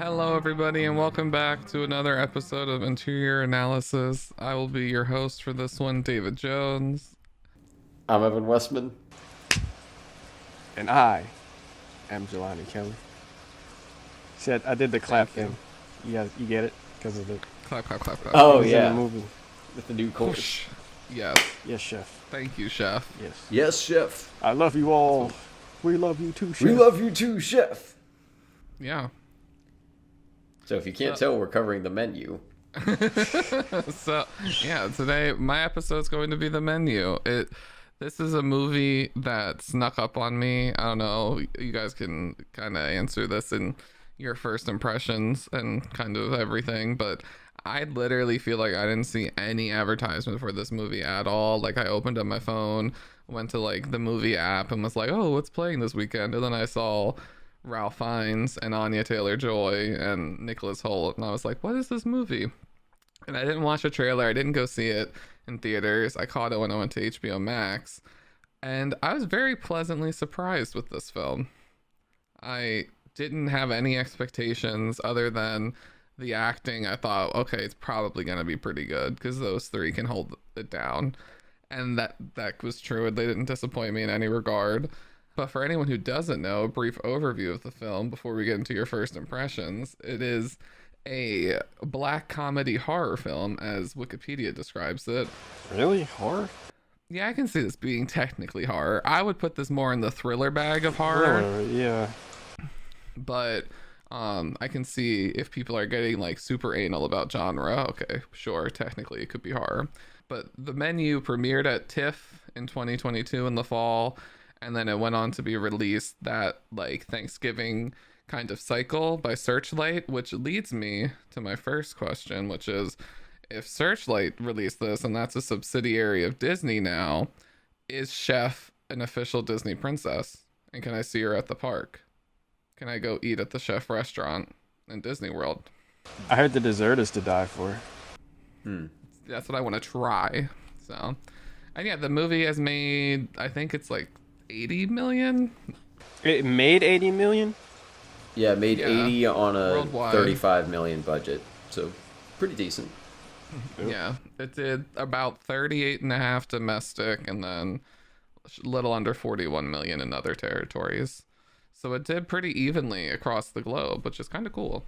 Hello, everybody, and welcome back to another episode of Interior Analysis. I will be your host for this one, David Jones. I'm Evan Westman. And I am Jelani Kelly. See, I did the clap thing. You get it? Because of the... Clap, clap, clap, clap. Oh, in yeah. the movie. With the new chorus. Yes. Yes, chef. Thank you, chef. Yes. Yes, chef. I love you all. We love you too, chef. We love you too, chef. Yeah. So if you can't tell, we're covering the menu. So, yeah, today my episode's going to be The Menu. This is a movie that snuck up on me. I don't know. You guys can kind of answer this in your first impressions and kind of everything, but I literally feel like I didn't see any advertisement for this movie at all. Like, I opened up my phone, went to like the movie app and was like, oh, what's playing this weekend? And then I saw Ralph Fiennes and Anya Taylor-Joy and Nicholas Hoult, and I was like, what is this movie? And I didn't watch a trailer. I didn't go see it in theaters. I caught it when I went to HBO Max, and I was very pleasantly surprised with this film. I didn't have any expectations other than the acting. I thought, okay, it's probably going to be pretty good because those three can hold it down, and that was true. They didn't disappoint me in any regard. But for anyone who doesn't know, a brief overview of the film before we get into your first impressions. It is a black comedy horror film, as Wikipedia describes it. Really? Horror? Yeah, I can see this being technically horror. I would put this more in the thriller bag of horror. Yeah. But I can see if people are getting like super anal about genre. Okay, sure, technically it could be horror. But The Menu premiered at TIFF in 2022 in the fall. And then it went on to be released that like Thanksgiving kind of cycle by Searchlight, which leads me to my first question, which is, if Searchlight released this and that's a subsidiary of Disney now, is Chef an official Disney princess? And can I see her at the park? Can I go eat at the Chef restaurant in Disney World? I heard the dessert is to die for. That's what I want to try. So, and yeah, the movie has made, I think it's like 80 million. It made 80 million? Yeah, made 80 on a worldwide. 35 million budget. So pretty decent. Yeah, it did about 38.5 domestic and then a little under 41 million in other territories. So it did pretty evenly across the globe, which is kind of cool.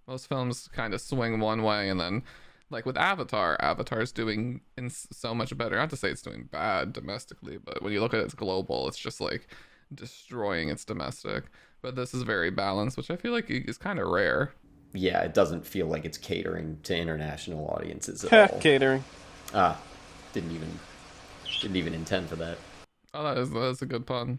Most films kind of swing one way, and then like with Avatar's doing so much better. Not to say it's doing bad domestically, but when you look at its global, it's just like destroying its domestic. But this is very balanced, which I feel like is kind of rare. Yeah, it doesn't feel like it's catering to international audiences at all. Catering. Didn't even intend for that. Oh, that's a good pun.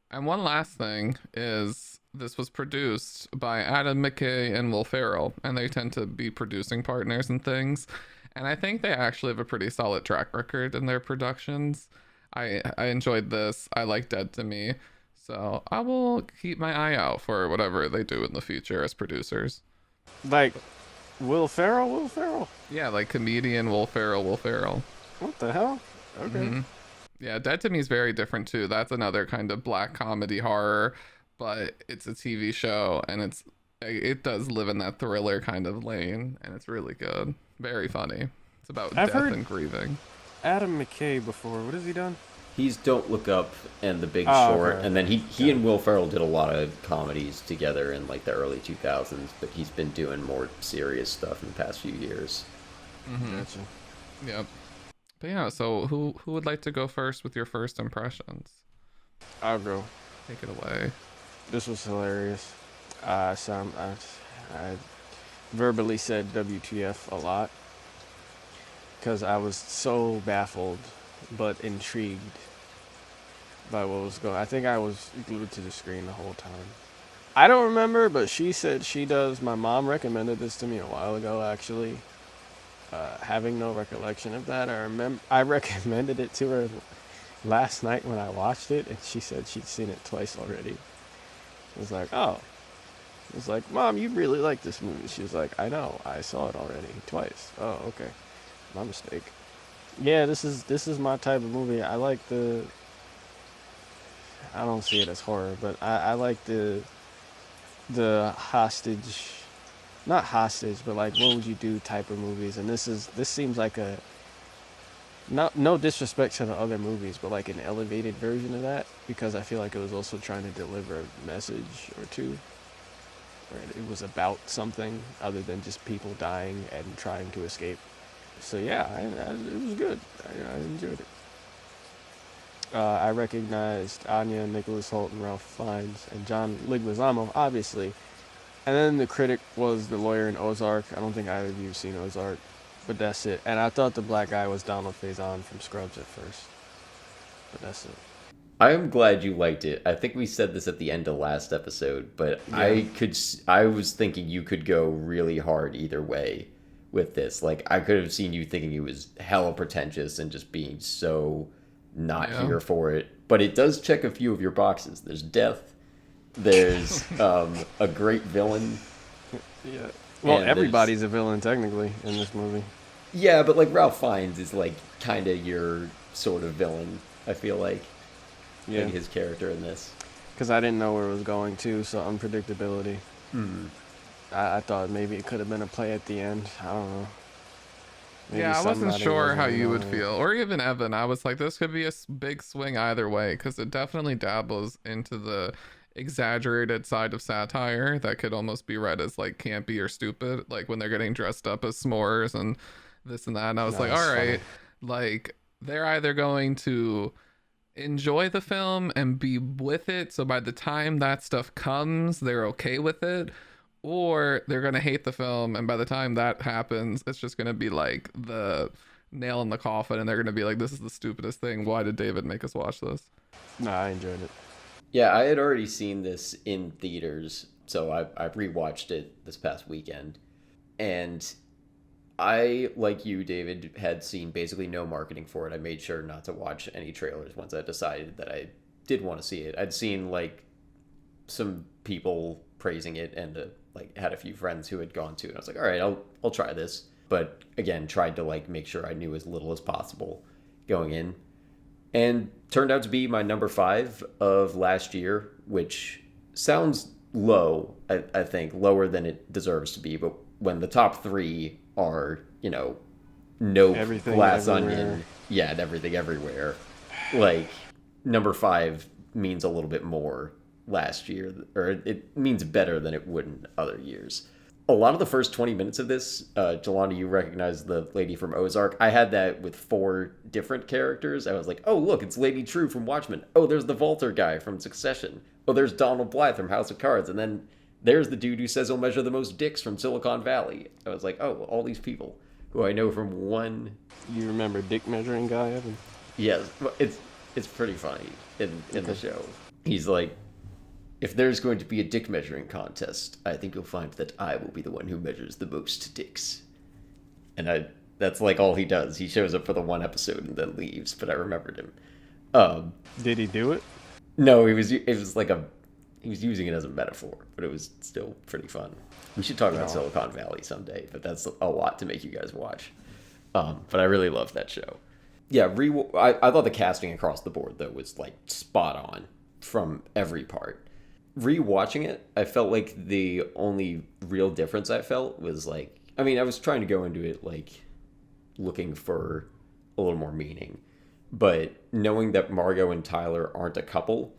And one last thing is, this was produced by Adam McKay and Will Ferrell, and they tend to be producing partners and things. And I think they actually have a pretty solid track record in their productions. I enjoyed this. I like Dead to Me. So I will keep my eye out for whatever they do in the future as producers. Like, Will Ferrell? Yeah, like comedian Will Ferrell. What the hell? Okay. Mm-hmm. Yeah, Dead to Me is very different too. That's another kind of black comedy horror, but it's a TV show, and it does live in that thriller kind of lane, and it's really good. Very funny. It's about death and grieving. Adam McKay before. What has he done? He's Don't Look Up and The Big Short, okay. and then he and Will Ferrell did a lot of comedies together in like the early 2000s, but he's been doing more serious stuff in the past few years. Mm-hmm. Gotcha. Yep. But yeah, so who would like to go first with your first impressions? I'll go. Take it away. This was hilarious. I verbally said WTF a lot because I was so baffled but intrigued by what was going on. I think I was glued to the screen the whole time. I don't remember, but she said she does. My mom recommended this to me a while ago, actually. Having no recollection of that, I recommended it to her last night when I watched it, and she said she'd seen it twice already. I was like, oh. I was like, Mom, you really like this movie. She was like, I know, I saw it already twice. Oh, okay. My mistake. Yeah, this is my type of movie. I like I don't see it as horror, but I like the hostage not hostage, but like what would you do type of movies. And this seems like a, no disrespect to the other movies, but like an elevated version of that, because I feel like it was also trying to deliver a message or two, or it was about something other than just people dying and trying to escape. So yeah, it was good. I enjoyed it. I recognized Anya, Nicholas Hoult, and Ralph Fiennes, and John Leguizamo, obviously. And then the critic was the lawyer in Ozark. I don't think either of you have seen Ozark, but that's it. And I thought the black guy was Donald Faison from Scrubs at first, but that's it. I am glad you liked it. I think we said this at the end of last episode, but Yeah. I was thinking you could go really hard either way with this. Like, I could have seen you thinking it was hella pretentious and just being so not Yeah. here for it. But it does check a few of your boxes. There's death. There's a great villain. Yeah. Well, And everybody's a villain technically in this movie. Yeah, but like Ralph Fiennes is like kind of your sort of villain, I feel like. Yeah. His character in this. Because I didn't know where it was going to, so unpredictability. I thought maybe it could have been a play at the end. I don't know. Maybe Yeah, I wasn't somebody sure wasn't how you would knowing. feel, or even Evan. I was like, this could be a big swing either way, because it definitely dabbles into the exaggerated side of satire that could almost be read as like campy or stupid, like when they're getting dressed up as s'mores and this and that. And I was No, like, it's all funny. right, like they're either going to enjoy the film and be with it, so by the time that stuff comes, they're okay with it, or they're gonna hate the film, and by the time that happens, it's just gonna be like the nail in the coffin, and they're gonna be like, this is the stupidest thing. Why did David make us watch this? No, I enjoyed it. Yeah, I had already seen this in theaters, so I rewatched it this past weekend. And I, like you, David, had seen basically no marketing for it. I made sure not to watch any trailers once I decided that I did want to see it. I'd seen like some people praising it and like had a few friends who had gone to it. And I was like, all right, I'll try this. But again, tried to like make sure I knew as little as possible going in. And turned out to be my number 5 of last year, which sounds low, I think, lower than it deserves to be. But when the top 3 are, no Everything, glass everywhere. onion, yeah, and everything everywhere, like number 5 means a little bit more last year, or it means better than it would in other years. A lot of the first 20 minutes of this, Jelani, you recognize the lady from Ozark. I had that with 4 different characters. I was like, oh, look, it's Lady True from Watchmen. Oh, there's the Vaulter guy from Succession. Oh, there's Donald Blythe from House of Cards. And then there's the dude who says he'll measure the most dicks from Silicon Valley. I was like, oh, all these people who I know from one. You remember Dick Measuring Guy, Evan? Yes, it's pretty funny in the show. He's like, if there's going to be a dick measuring contest, I think you'll find that I will be the one who measures the most dicks. And that's like all he does. He shows up for the one episode and then leaves, but I remembered him. Did he do it? No, it was he was using it as a metaphor, but it was still pretty fun. We should talk about No. Silicon Valley someday, but that's a lot to make you guys watch. But I really loved that show. Yeah, I thought the casting across the board though was like spot on from every part. Rewatching it, I felt like the only real difference I felt was like, I mean, I was trying to go into it like looking for a little more meaning, but knowing that Margot and Tyler aren't a couple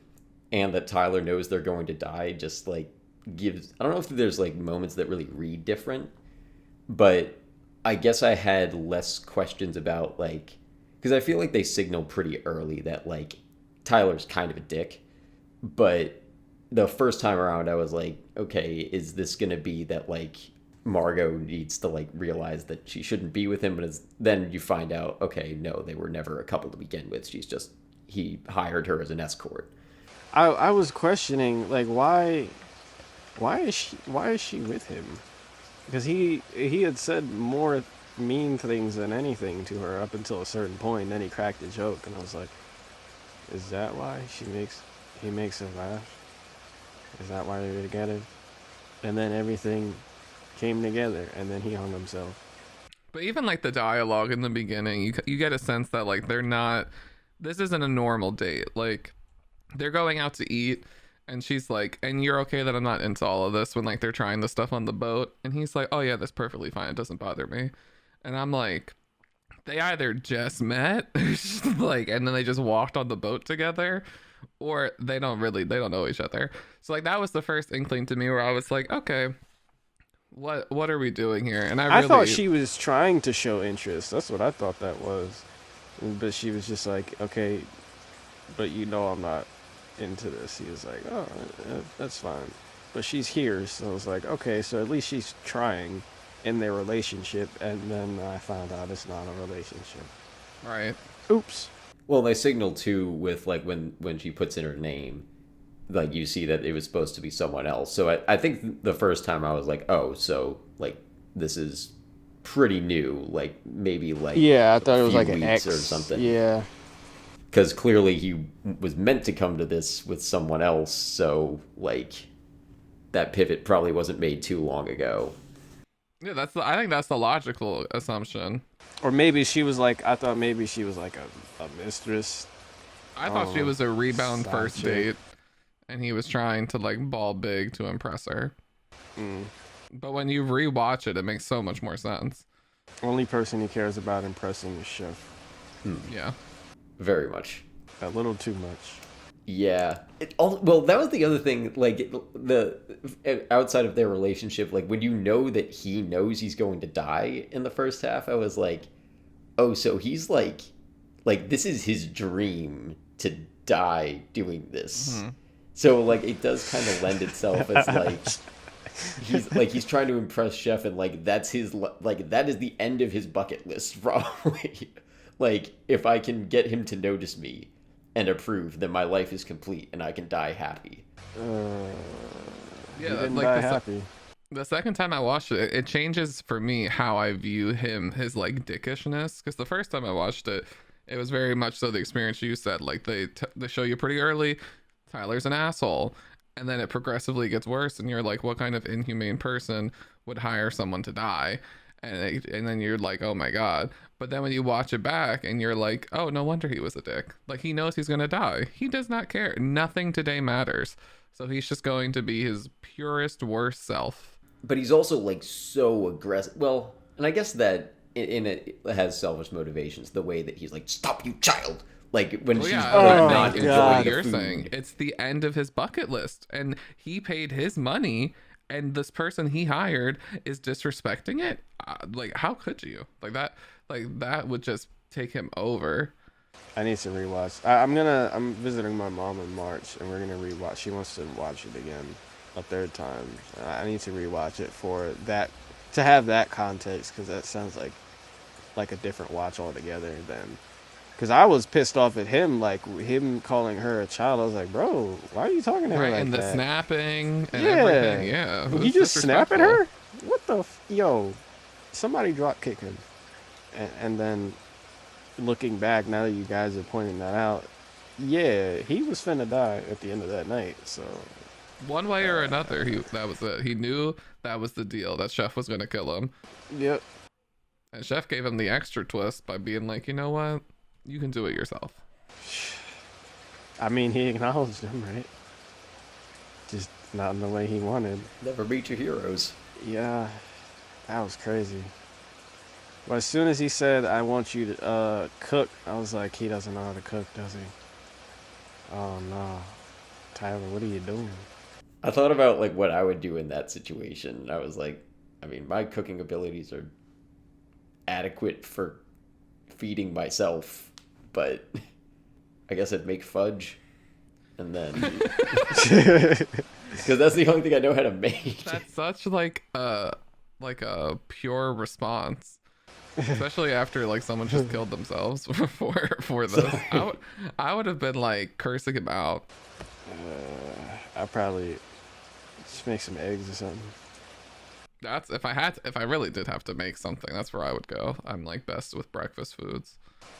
and that Tyler knows they're going to die just like gives, I don't know if there's like moments that really read different, but I guess I had less questions about like, because I feel like they signal pretty early that like Tyler's kind of a dick, but the first time around I was like, okay, is this gonna be that like Margot needs to like realize that she shouldn't be with him, but then you find out, okay, no, they were never a couple to begin with. He hired her as an escort. I was questioning like why is she with him? Because he had said more mean things than anything to her up until a certain point. Then he cracked a joke, and I was like, is that why he makes her laugh? Is that why they're together? And then everything came together, and then he hung himself. But even like the dialogue in the beginning, you get a sense that like they're not. This isn't a normal date. Like they're going out to eat, And she's like, and you're okay that I'm not into all of this when like they're trying the stuff on the boat. And he's like, oh yeah, that's perfectly fine. It doesn't bother me. And I'm like, they either just met, like, and then they just walked on the boat together, or they don't know each other. So like that was the first inkling to me where I was like, okay, what are we doing here? And I thought she was trying to show interest. That's what I thought that was. But she was just like, okay, but I'm not into this. He was like, oh, that's fine. But she's here, so I was like, okay, so at least she's trying in their relationship. And then I found out it's not a relationship. Right. Oops. Well, they signal too with like when she puts in her name, like you see that it was supposed to be someone else. So I think the first time I was like, oh, so like this is pretty new, like maybe like I thought it was like an ex ex or something. Yeah. Because clearly he was meant to come to this with someone else, so like that pivot probably wasn't made too long ago. Yeah, I think that's the logical assumption. Or maybe I thought maybe she was like a mistress. I thought she was a rebound first date, and he was trying to like ball big to impress her. But when you rewatch it, it makes so much more sense. Only person he cares about impressing is Chef. Yeah. Very much. A little too much. Yeah. Well, that was the other thing. Like the outside of their relationship, like when you know that he knows he's going to die in the first half, I was like, oh, so he's like this is his dream to die doing this. Mm-hmm. So like it does kind of lend itself as he's trying to impress Chef, and like that's his that is the end of his bucket list probably. Like, if I can get him to notice me and approve, then my life is complete and I can die happy. Yeah, like happy. The second time I watched it, it changes for me how I view him, his like dickishness. Because the first time I watched it, it was very much so the experience you said. Like they show you pretty early, Tyler's an asshole, and then it progressively gets worse, and you're like, what kind of inhumane person would hire someone to die? And then you're like, oh my god. But then when you watch it back and you're like, oh, no wonder he was a dick. Like, he knows he's gonna die. He does not care. Nothing today matters. So he's just going to be his purest, worst self. But he's also like so aggressive. Well, and I guess that in it has selfish motivations. The way that he's like, stop, you child. Like when she's not enjoying what you're saying. It's the end of his bucket list, and he paid his money. And this person he hired is disrespecting it. Like, how could you? Like that would just take him over. I need to rewatch. I'm visiting my mom in March, and we're gonna rewatch. She wants to watch it again a third time. I need to rewatch it for that, to have that context, because that sounds like a different watch altogether than. Because I was pissed off at him, like him calling her a child. I was like, bro, why are you talking to her like that? And the snapping and everything. Yeah. You just snap at her? What the yo? Somebody drop kick him. And then looking back, now that you guys are pointing that out, yeah, he was finna die at the end of that night. So one way or another, that was it. He knew that was the deal, that Chef was gonna kill him. Yep. And Chef gave him the extra twist by being like, you know what? You can do it yourself. I mean, he acknowledged him, right? Just not in the way he wanted. Never meet your heroes. Yeah, that was crazy. But as soon as he said, I want you to cook, I was like, he doesn't know how to cook, does he? Oh, no. Tyler, what are you doing? I thought about like what I would do in that situation. I was like, I mean, my cooking abilities are adequate for feeding myself, but I guess I'd make fudge, and then because that's the only thing I know how to make. That's such like a pure response, especially after like someone just killed themselves for this. I would have been like cursing him out. I'd probably just make some eggs or something. That's if I really did have to make something, that's where I would go. I'm like best with breakfast foods.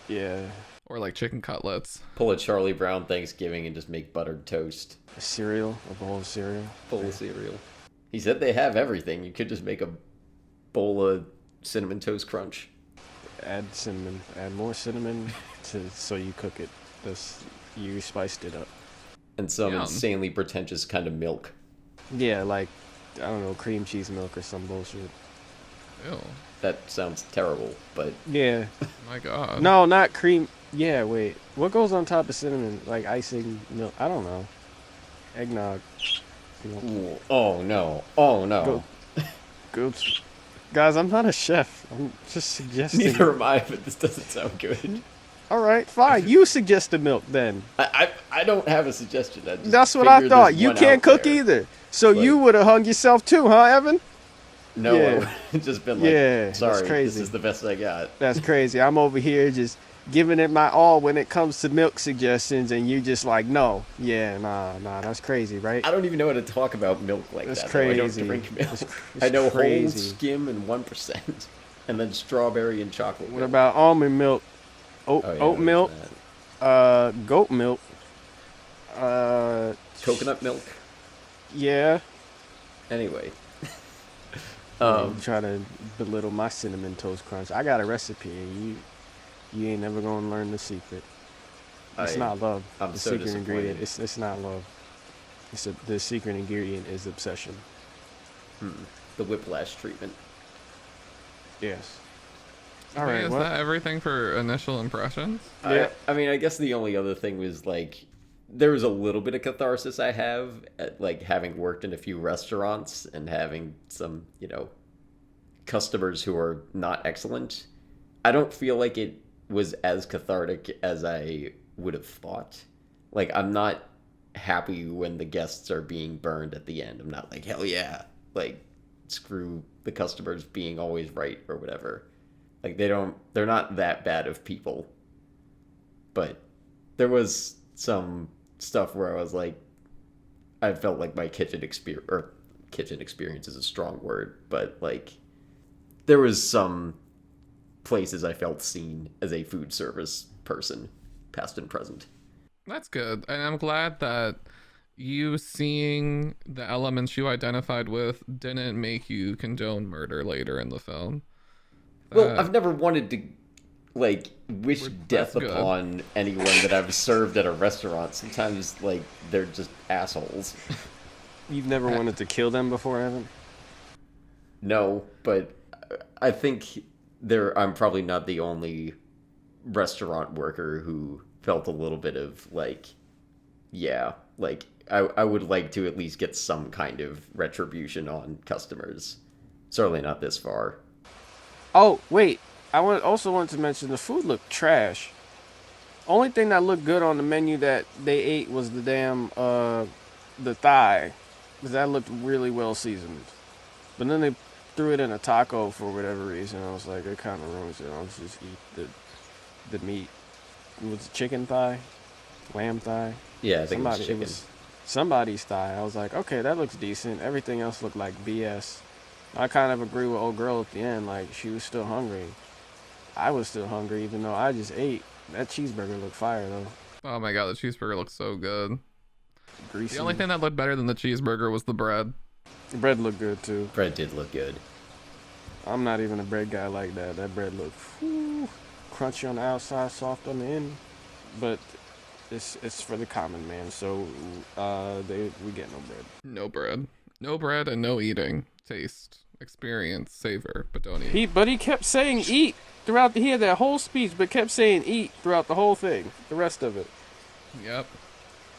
Yeah. Or like chicken cutlets. Pull a Charlie Brown Thanksgiving and just make buttered toast. A bowl of cereal. Of cereal. He said they have everything. You could just make a bowl of cinnamon toast crunch. Add cinnamon. Add more cinnamon so you cook it. You spiced it up. and some Yum. insanely pretentious kind of milk. Yeah, like, I don't know, cream cheese milk or some bullshit. Ew. That sounds terrible, but Yeah. My God. No, not cream. Yeah, wait. What goes on top of cinnamon? Like icing milk? I don't know. Eggnog. Milk. ooh, oh no, oh no. Good. Guys, I'm not a chef. I'm just suggesting. Neither am I, but this doesn't sound good. All right, fine. You suggest the milk then. I don't have a suggestion. I just That's what I figured thought. there's You one can't out cook there. either. So Like- you would have hung yourself too, huh, Evan? No, Yeah. I would have just been like, Yeah, that's sorry, crazy. this is the best I got. That's crazy. I'm over here just giving it my all when it comes to milk suggestions, and you just like, no. Yeah, nah, that's crazy, right? I don't even know how to talk about milk like That's that. though. I don't crazy. drink milk. It's I know whole, crazy. skim, and 1%, and then strawberry and chocolate. What milk. about almond milk, Oh, yeah, oat what is milk, that? goat milk, Coconut milk? yeah. Anyway. You try to belittle my cinnamon toast crunch. I got a recipe, and you ain't never gonna learn the secret. It's not love. I'm The so secret disappointed. ingredient. It's not love. The secret ingredient is obsession. The whiplash treatment. Yes. I All mean, right. is What? that everything for initial impressions? Yeah. I mean, I guess the only other thing was like there was a little bit of catharsis I have at like having worked in a few restaurants and having some, customers who are not excellent. I don't feel like it was as cathartic as I would have thought. Like, I'm not happy when the guests are being burned at the end. I'm not like, hell yeah. Like, screw the customers being always right or whatever. Like, they're not that bad of people. But there was some stuff where I was like, I felt like my kitchen experience is a strong word, but like, there was some places I felt seen as a food service person, past and present. That's good. And I'm glad that you seeing the elements you identified with didn't make you condone murder later in the film. Well, I've never wanted to, like, wish death that's good. upon anyone that I've served at a restaurant. Sometimes, like, they're just assholes. You've never wanted to kill them before, Evan? No, but I think I'm probably not the only restaurant worker who felt a little bit of, like, yeah, like, I would like to at least get some kind of retribution on customers. Certainly not this far. Oh, wait. I also wanted to mention the food looked trash. Only thing that looked good on the menu that they ate was the damn, the thigh. Because that looked really well seasoned. But then they threw it in a taco for whatever reason. I was like, it kind of ruins it. I'll just eat the meat. It was chicken thigh? Lamb thigh? Yeah, I think it was chicken. It was somebody's thigh. I was like, okay, that looks decent. Everything else looked like BS. I kind of agree with old girl at the end. Like, she was still hungry. I was still hungry, even though I just ate. That cheeseburger looked fire, though. Oh my god, the cheeseburger looks so good. Greasy. The only thing that looked better than the cheeseburger was the bread. The bread looked good, too. Bread did look good. I'm not even a bread guy like that. That bread looked crunchy on the outside, soft on the end. But it's for the common man, so we get no bread. No bread. No bread and no eating. Taste. Experience. Savor. But don't eat. He kept saying eat throughout he had that whole speech, but kept saying eat throughout the whole thing, the rest of it. Yep.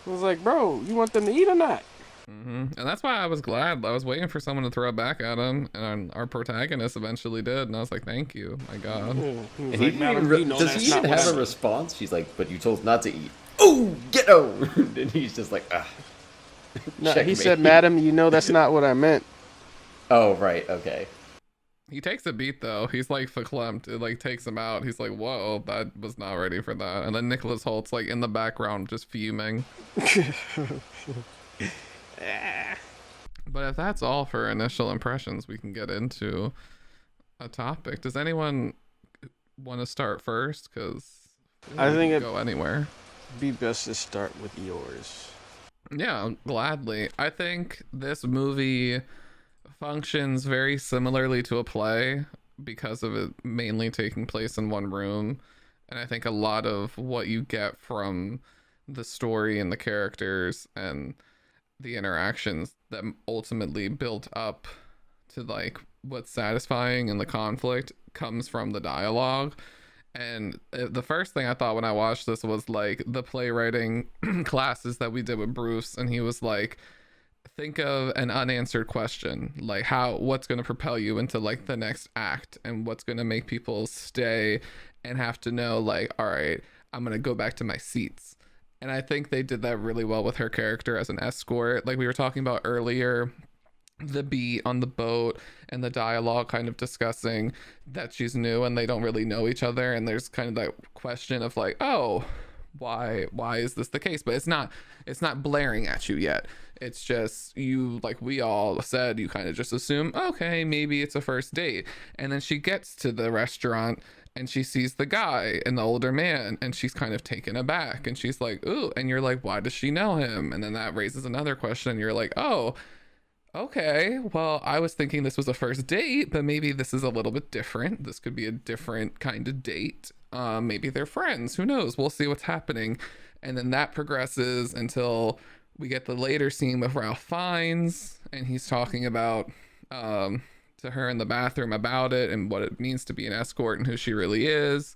I was like, bro, you want them to eat or not? And that's why I was glad. I was waiting for someone to throw it back at him, and our protagonist eventually did, and I was like, thank you, my god. Yeah, he was And like, he didn't "Madam, even you know does that's he even not what have I a meant." response? She's like, but you told not to eat. Oh, ghetto! And he's just like, ah. No, he Checkmate. said, madam, you know that's not what I meant. Oh, right, okay. He takes a beat though. He's like verklempt. It like takes him out. He's like, whoa, that was not ready for that. And then Nicholas Holt's like in the background just fuming. But if that's all for initial impressions, we can get into a topic. Does anyone want to start first? Because I think it it- go anywhere. Be best to start with yours. Yeah, gladly. I think this movie functions very similarly to a play because of it mainly taking place in one room. And I think a lot of what you get from the story and the characters and the interactions that ultimately built up to like what's satisfying, and the conflict comes from the dialogue. And the first thing I thought when I watched this was like the playwriting classes that we did with Bruce, and he was like, think of an unanswered question, like what's going to propel you into like the next act, and what's going to make people stay and have to know like, all right, I'm going to go back to my seats. And I think they did that really well with her character as an escort, like we were talking about earlier, the beat on the boat and the dialogue kind of discussing that she's new and they don't really know each other, and there's kind of that question of like, oh, why is this the case? But it's not blaring at you yet. It's just, you, like we all said, you kind of just assume, okay, maybe it's a first date. And then she gets to the restaurant and she sees the guy and the older man, and she's kind of taken aback, and she's like, ooh, and you're like, why does she know him? And then that raises another question, and you're like, oh, okay, well, I was thinking this was a first date, but maybe this is a little bit different. This could be a different kind of date. Maybe they're friends. Who knows? We'll see what's happening. And then that progresses until we get the later scene with Ralph Fiennes, and he's talking about to her in the bathroom about it and what it means to be an escort and who she really is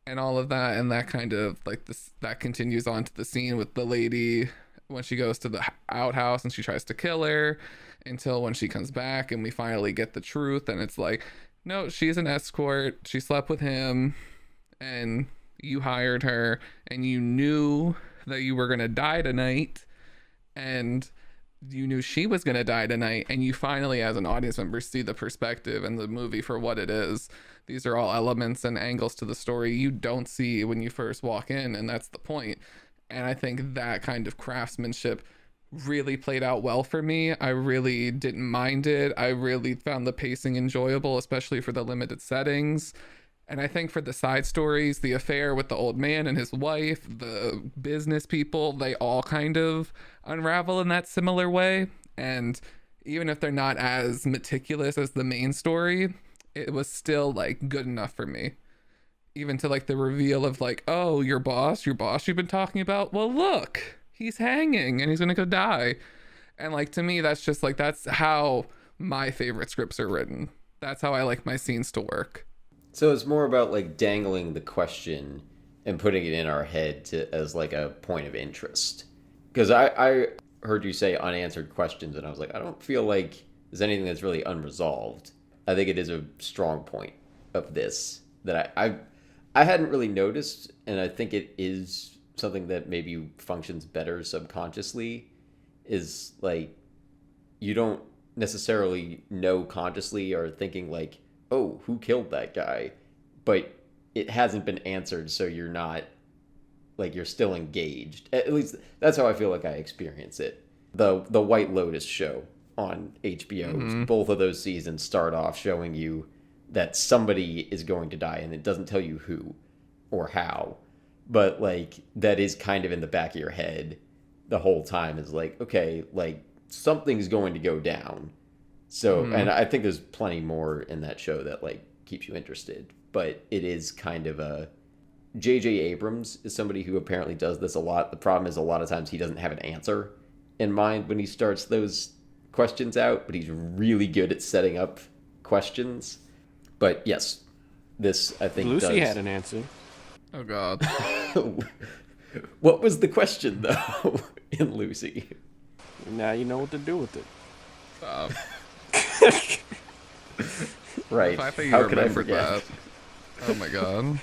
and all of that. And that kind of like this, that continues on to the scene with the lady when she goes to the outhouse and she tries to kill her, until when she comes back and we finally get the truth, and it's like, no, she's an escort, she slept with him and you hired her, and you knew that you were gonna die tonight, and you knew she was gonna die tonight, and you finally as an audience member see the perspective and the movie for what it is. These are all elements and angles to the story you don't see when you first walk in, and that's the point. And I think that kind of craftsmanship really played out well for me. I really didn't mind it. I really found the pacing enjoyable, especially for the limited settings. And I think for the side stories, the affair with the old man and his wife, the business people, they all kind of unravel in that similar way. And even if they're not as meticulous as the main story, it was still like good enough for me. Even to like the reveal of like, oh, your boss you've been talking about, well, look, he's hanging and he's gonna go die. And like, to me, that's just like, that's how my favorite scripts are written. That's how I like my scenes to work. So it's more about like dangling the question and putting it in our head as like a point of interest. Because I heard you say unanswered questions, and I was like, I don't feel like there's anything that's really unresolved. I think it is a strong point of this that I hadn't really noticed, and I think it is something that maybe functions better subconsciously, is like, you don't necessarily know consciously or thinking like, oh, who killed that guy? But it hasn't been answered, so you're not, like, you're still engaged. At least that's how I feel like I experience it. The White Lotus show on HBO, both of those seasons start off showing you that somebody is going to die, and it doesn't tell you who or how, but like, that is kind of in the back of your head the whole time, is like, okay, like, something's going to go down. So, and I think there's plenty more in that show that like keeps you interested, but it is kind of a, J.J. Abrams is somebody who apparently does this a lot. The problem is a lot of times he doesn't have an answer in mind when he starts those questions out, but he's really good at setting up questions. But yes, this, I think, Lucy had an answer. Oh God. What was the question though in Lucy? Now you know what to do with it. Right. The fact that you How could I remembered forget? that. Oh my God.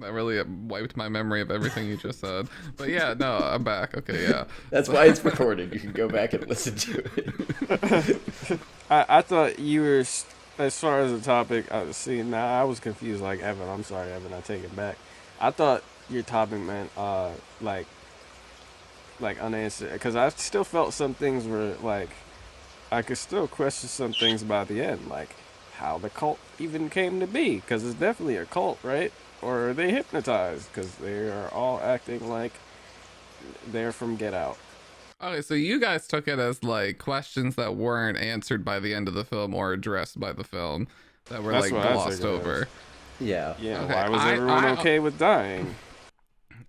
That really wiped my memory of everything you just said. But yeah, no, I'm back. Okay, yeah. That's why it's recorded. You can go back and listen to it. I thought you were, as far as the topic, now I was confused like Evan. I'm sorry, Evan, I take it back. I thought your topic meant, like unanswered, because I still felt some things were like, I could still question some things by the end, like how the cult even came to be, because it's definitely a cult, right? Or are they hypnotized? Because they are all acting like they're from Get Out. Okay, so you guys took it as like questions that weren't answered by the end of the film or addressed by the film, that were That's like what I glossed took it over. as. Yeah. Yeah, Okay, why was everyone okay with dying?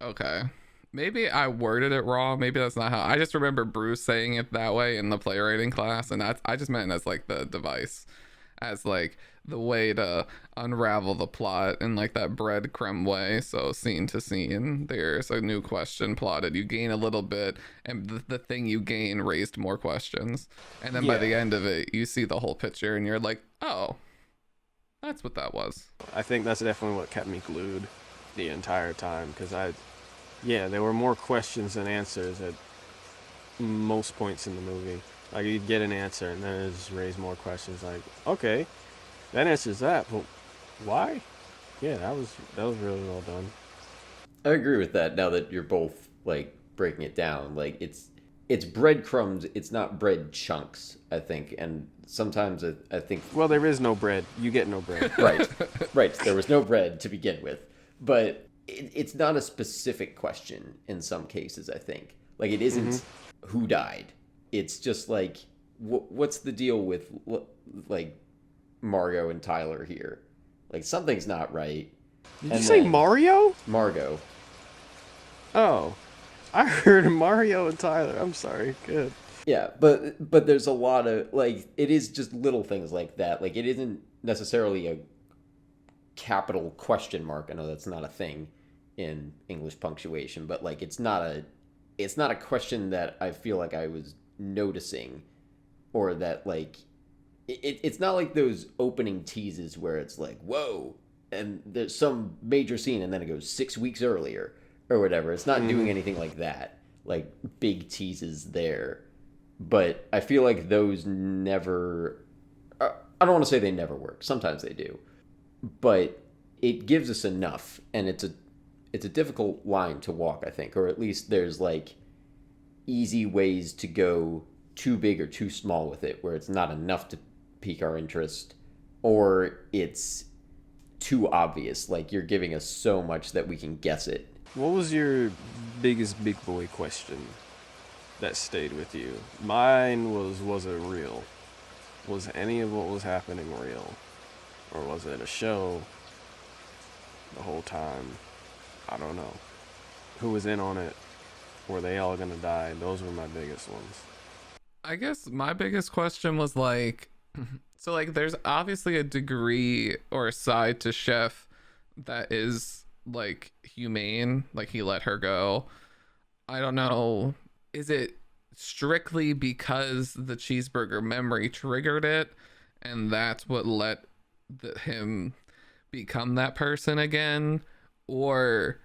Okay. Maybe I worded it wrong. Maybe that's not how. I just remember Bruce saying it that way in the playwriting class, and I just meant it as like the device, as like the way to unravel the plot in like that breadcrumb way. So scene to scene, there's a new question plotted. You gain a little bit, and the thing you gain raised more questions, and then by the end of it, you see the whole picture, and you're like, oh, that's what that was. I think that's definitely what kept me glued the entire time, because there were more questions than answers at most points in the movie. Like, you'd get an answer, and then it just raised more questions. Like, okay, that answers that, but why? Yeah, that was really well done. I agree with that. Now that you're both like breaking it down, like it's breadcrumbs. It's not bread chunks. I think, and sometimes I think. Well, there is no bread. You get no bread. Right. There was no bread to begin with, but it's not a specific question in some cases. I think, like, it isn't who died. It's just like, what's the deal with like Margot and Tyler here? Like, something's not right. Did you say Mario? Margot. Oh, I heard Mario and Tyler. I'm sorry. Good. Yeah, but there's a lot of, like, it is just little things like that. Like, it isn't necessarily a capital question mark. I know that's not a thing in English punctuation, but like, it's not a question that I feel like I was noticing, or that like it's not like those opening teases where it's like, whoa, and there's some major scene and then it goes 6 weeks earlier or whatever. It's not doing anything like that, like big teases there. But I feel like those never, I don't want to say they never work. Sometimes they do, but it gives us enough, and it's a difficult line to walk, I think, or at least there's like easy ways to go too big or too small with it, where it's not enough to pique our interest, or it's too obvious, like you're giving us so much that we can guess it. What was your biggest big boy question that stayed with you? Mine was it real? Was any of what was happening real? Or was it a show the whole time? I don't know. Who was in on it? Were they all gonna die? Those were my biggest ones. I guess my biggest question was like, so like there's obviously a degree or a side to Chef that is like humane, like he let her go. I don't know, is it strictly because the cheeseburger memory triggered it, and that's what let him become that person again? Or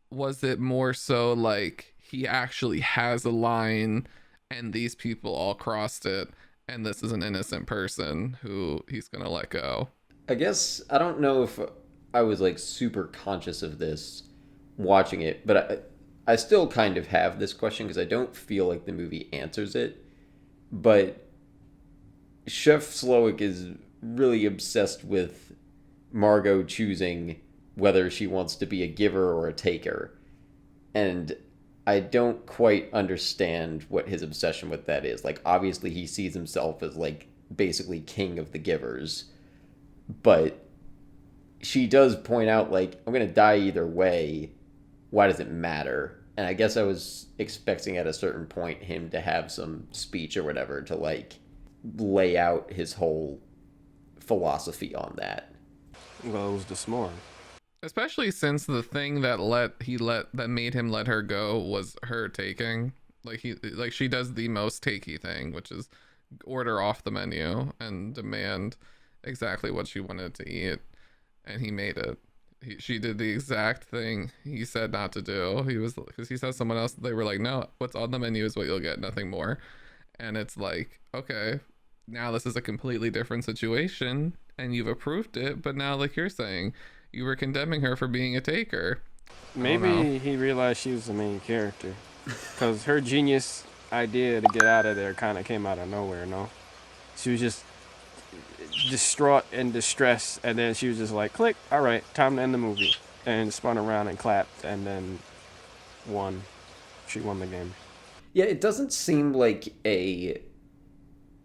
was it more so like he actually has a line and these people all crossed it, and this is an innocent person who he's gonna let go? I guess I don't know if I was like super conscious of this watching it, but I still kind of have this question because I don't feel like the movie answers it. But Chef Slowick is really obsessed with Margot choosing whether she wants to be a giver or a taker. And I don't quite understand what his obsession with that is. Like, obviously he sees himself as like basically king of the givers, but she does point out like, I'm gonna die either way, why does it matter? And I guess I was expecting at a certain point him to have some speech or whatever to like lay out his whole philosophy on that. Well, it was the s'more. Especially since the thing that made him let her go was her taking. Like she does the most takey thing, which is order off the menu and demand exactly what she wanted to eat, and he made it. She did the exact thing he said not to do. Because he said someone else, they were like, no, what's on the menu is what you'll get, nothing more. And it's like, okay, now this is a completely different situation and you've approved it, but now, like you're saying, you were condemning her for being a taker. Maybe he realized she was the main character, because her genius idea to get out of there kind of came out of nowhere. No, she was just distraught and distressed, and then she was just like, click, all right, time to end the movie, and spun around and clapped, and then won. She won the game. Yeah, it doesn't seem like a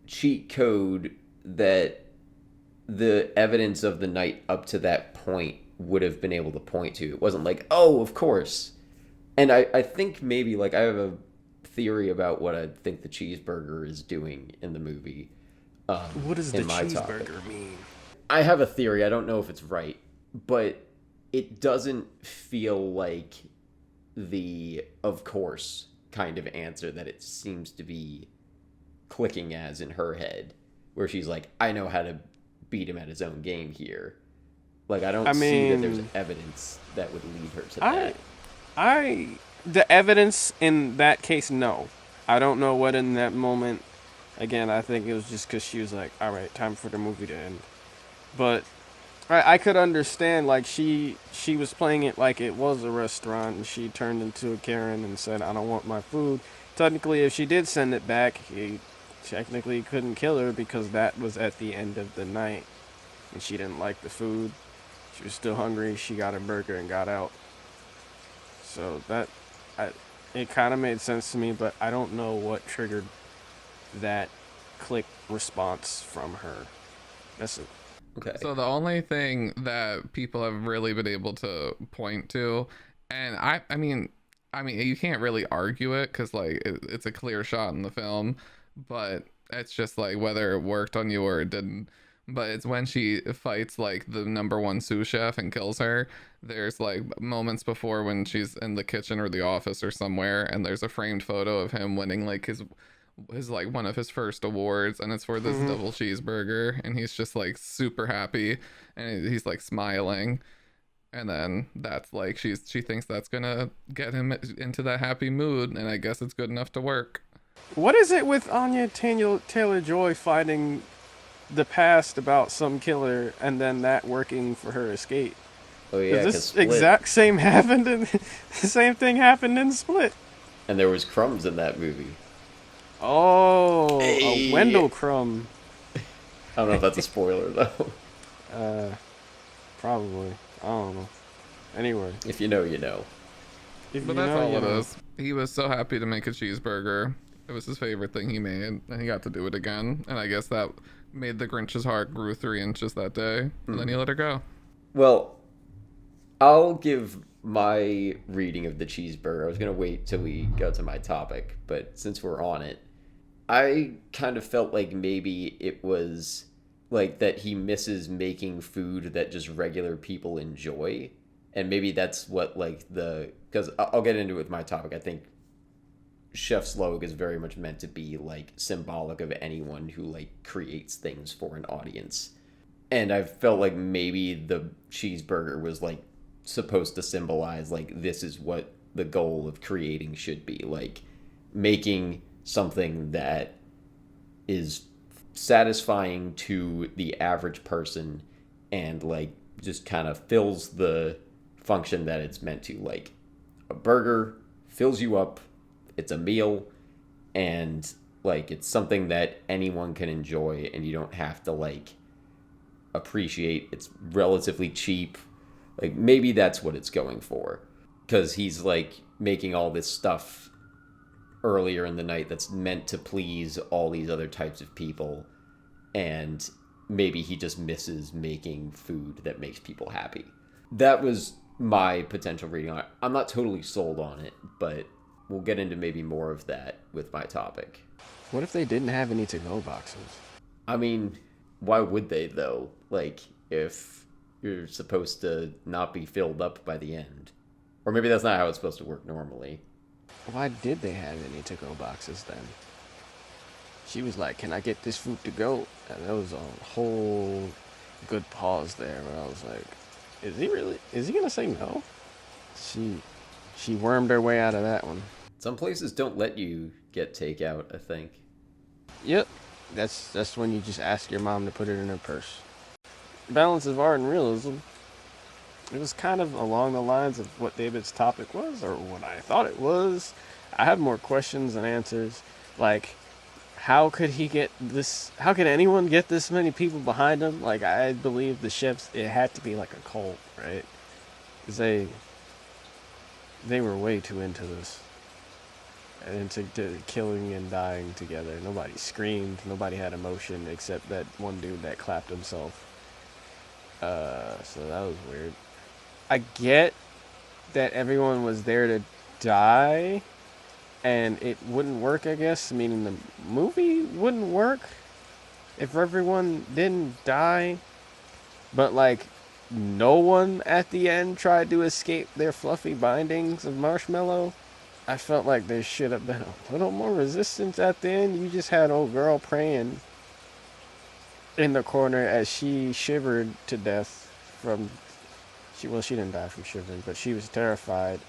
cheat code that the evidence of the night up to that point would have been able to point to. It wasn't like, oh, of course, And I think maybe, like, I have a theory about what I think the cheeseburger is doing in the movie. What does the In my topic, cheeseburger mean? I have a theory. I don't know if it's right, but it doesn't feel like the of course kind of answer that it seems to be clicking as in her head, where she's like, I know how to beat him at his own game here. Like, I don't see that there's evidence that would lead her to that. The evidence in that case, no. I don't know what in that moment. Again, I think it was just because she was like, all right, time for the movie to end. But I could understand, like, she was playing it like it was a restaurant, and she turned into a Karen and said, I don't want my food. Technically, if she did send it back, he technically couldn't kill her because that was at the end of the night. And she didn't like the food. She was still hungry. She got a burger and got out. So it kind of made sense to me, but I don't know what triggered that click response from her. That's it. Okay. So the only thing that people have really been able to point to, and I mean, you can't really argue it because like it's a clear shot in the film, but it's just like whether it worked on you or it didn't. But it's when she fights like the number one sous chef and kills her. There's like moments before when she's in the kitchen or the office or somewhere, and there's a framed photo of him winning like his like one of his first awards, and it's for this double cheeseburger, and he's just like super happy, and he's like smiling, and then that's like she thinks that's gonna get him into that happy mood, and I guess it's good enough to work. What is it with Anya Taylor-Joy fighting the past about some killer and then that working for her escape? Oh yeah, this exact same happened in the same thing happened in Split. And there was crumbs in that movie. Oh, Hey. A Wendell crumb. I don't know if that's a spoiler though. Probably. I don't know. Anyway, If you know, you know. But that's all it is. He was so happy to make a cheeseburger. It was his favorite thing he made, and he got to do it again. And I guess that made the Grinch's heart grew 3 inches that day, and then he let her go. Well, I'll give my reading of the cheeseburger. I was going to wait till we go to my topic, but since we're on it, I kind of felt like maybe it was like that he misses making food that just regular people enjoy. And maybe that's what like because I'll get into it with my topic. I think Chef Slowik is very much meant to be like symbolic of anyone who like creates things for an audience. And I felt like maybe the cheeseburger was like supposed to symbolize like this is what the goal of creating should be, like making something that is satisfying to the average person and like just kind of fills the function that it's meant to. Like a burger fills you up, it's a meal, and like it's something that anyone can enjoy and you don't have to like appreciate. It's relatively cheap. Like maybe that's what it's going for, because he's like making all this stuff earlier in the night that's meant to please all these other types of people, and maybe he just misses making food that makes people happy. That was my potential reading on it. I'm not totally sold on it, but we'll get into maybe more of that with my topic. What if they didn't have any to-go boxes? I mean, why would they though? Like, if you're supposed to not be filled up by the end. Or maybe that's not how it's supposed to work normally. Why did they have any to-go boxes then? She was like, can I get this food to go? And there was a whole good pause there where I was like, is he gonna say no? She wormed her way out of that one. Some places don't let you get takeout, I think. Yep. That's when you just ask your mom to put it in her purse. Balance of art and realism. It was kind of along the lines of what David's topic was, or what I thought it was. I have more questions than answers. Like, how could he get this? How could anyone get this many people behind him? Like, I believe the chefs, it had to be like a cult, right? Because they were way too into this. And into killing and dying together. Nobody screamed. Nobody had emotion except that one dude that clapped himself. So that was weird. I get that everyone was there to die and it wouldn't work, I guess, meaning the movie wouldn't work if everyone didn't die, but like no one at the end tried to escape their fluffy bindings of marshmallow. I felt like there should have been a little more resistance at the end. You just had old girl praying in the corner as she shivered to death from she didn't die from shivering, but she was terrified.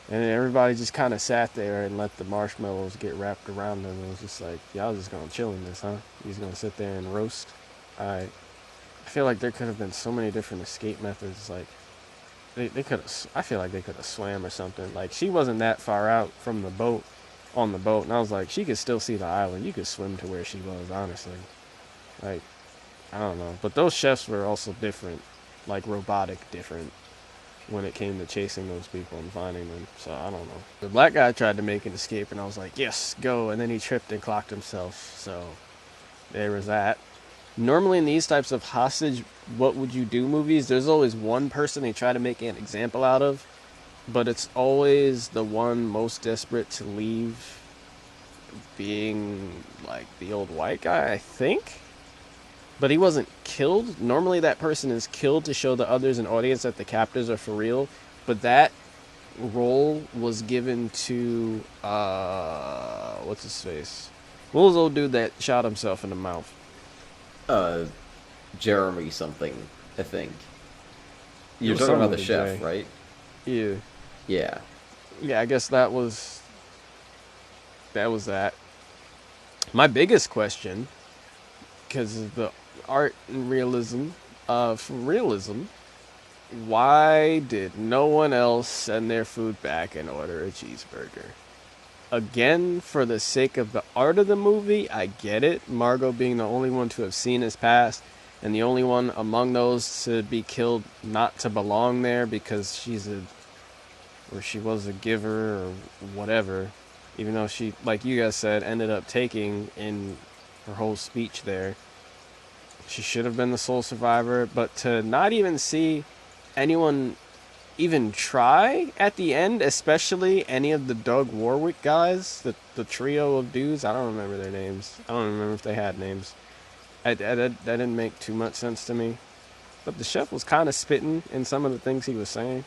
And then everybody just kind of sat there and let the marshmallows get wrapped around them. It was just like, y'all just gonna chill in this, huh? You just gonna sit there and roast? I feel like there could have been so many different escape methods. Like they could have. I feel like they could have swam or something. Like she wasn't that far out from the boat, on the boat, and I was like, she could still see the island. You could swim to where she was, honestly. Like I don't know, but those chefs were also different, like robotic different, when it came to chasing those people and finding them. So I don't know. The black guy tried to make an escape, and I was like, yes, go. And then he tripped and clocked himself. So there was that. Normally in these types of hostage, what would you do movies, there's always one person they try to make an example out of, but it's always the one most desperate to leave, being like the old white guy, I think. But he wasn't killed. Normally that person is killed to show the others and audience that the captors are for real. But that role was given to, what's his face? What was the old dude that shot himself in the mouth? Jeremy something, I think. You're was talking about the something with a chef, J. right? Yeah. Yeah. Yeah, I guess that was that. My biggest question, because of the art and realism, for realism, why did no one else send their food back and order a cheeseburger? Again, for the sake of the art of the movie, I get it. Margot being the only one to have seen his past, and the only one among those to be killed not to belong there because she was a giver or whatever. Even though she, like you guys said, ended up taking in her whole speech there. She should have been the sole survivor, but to not even see anyone even try at the end, especially any of the Doug Warwick guys, the trio of dudes, I don't remember their names. I don't remember if they had names. That didn't make too much sense to me. But the chef was kind of spitting in some of the things he was saying.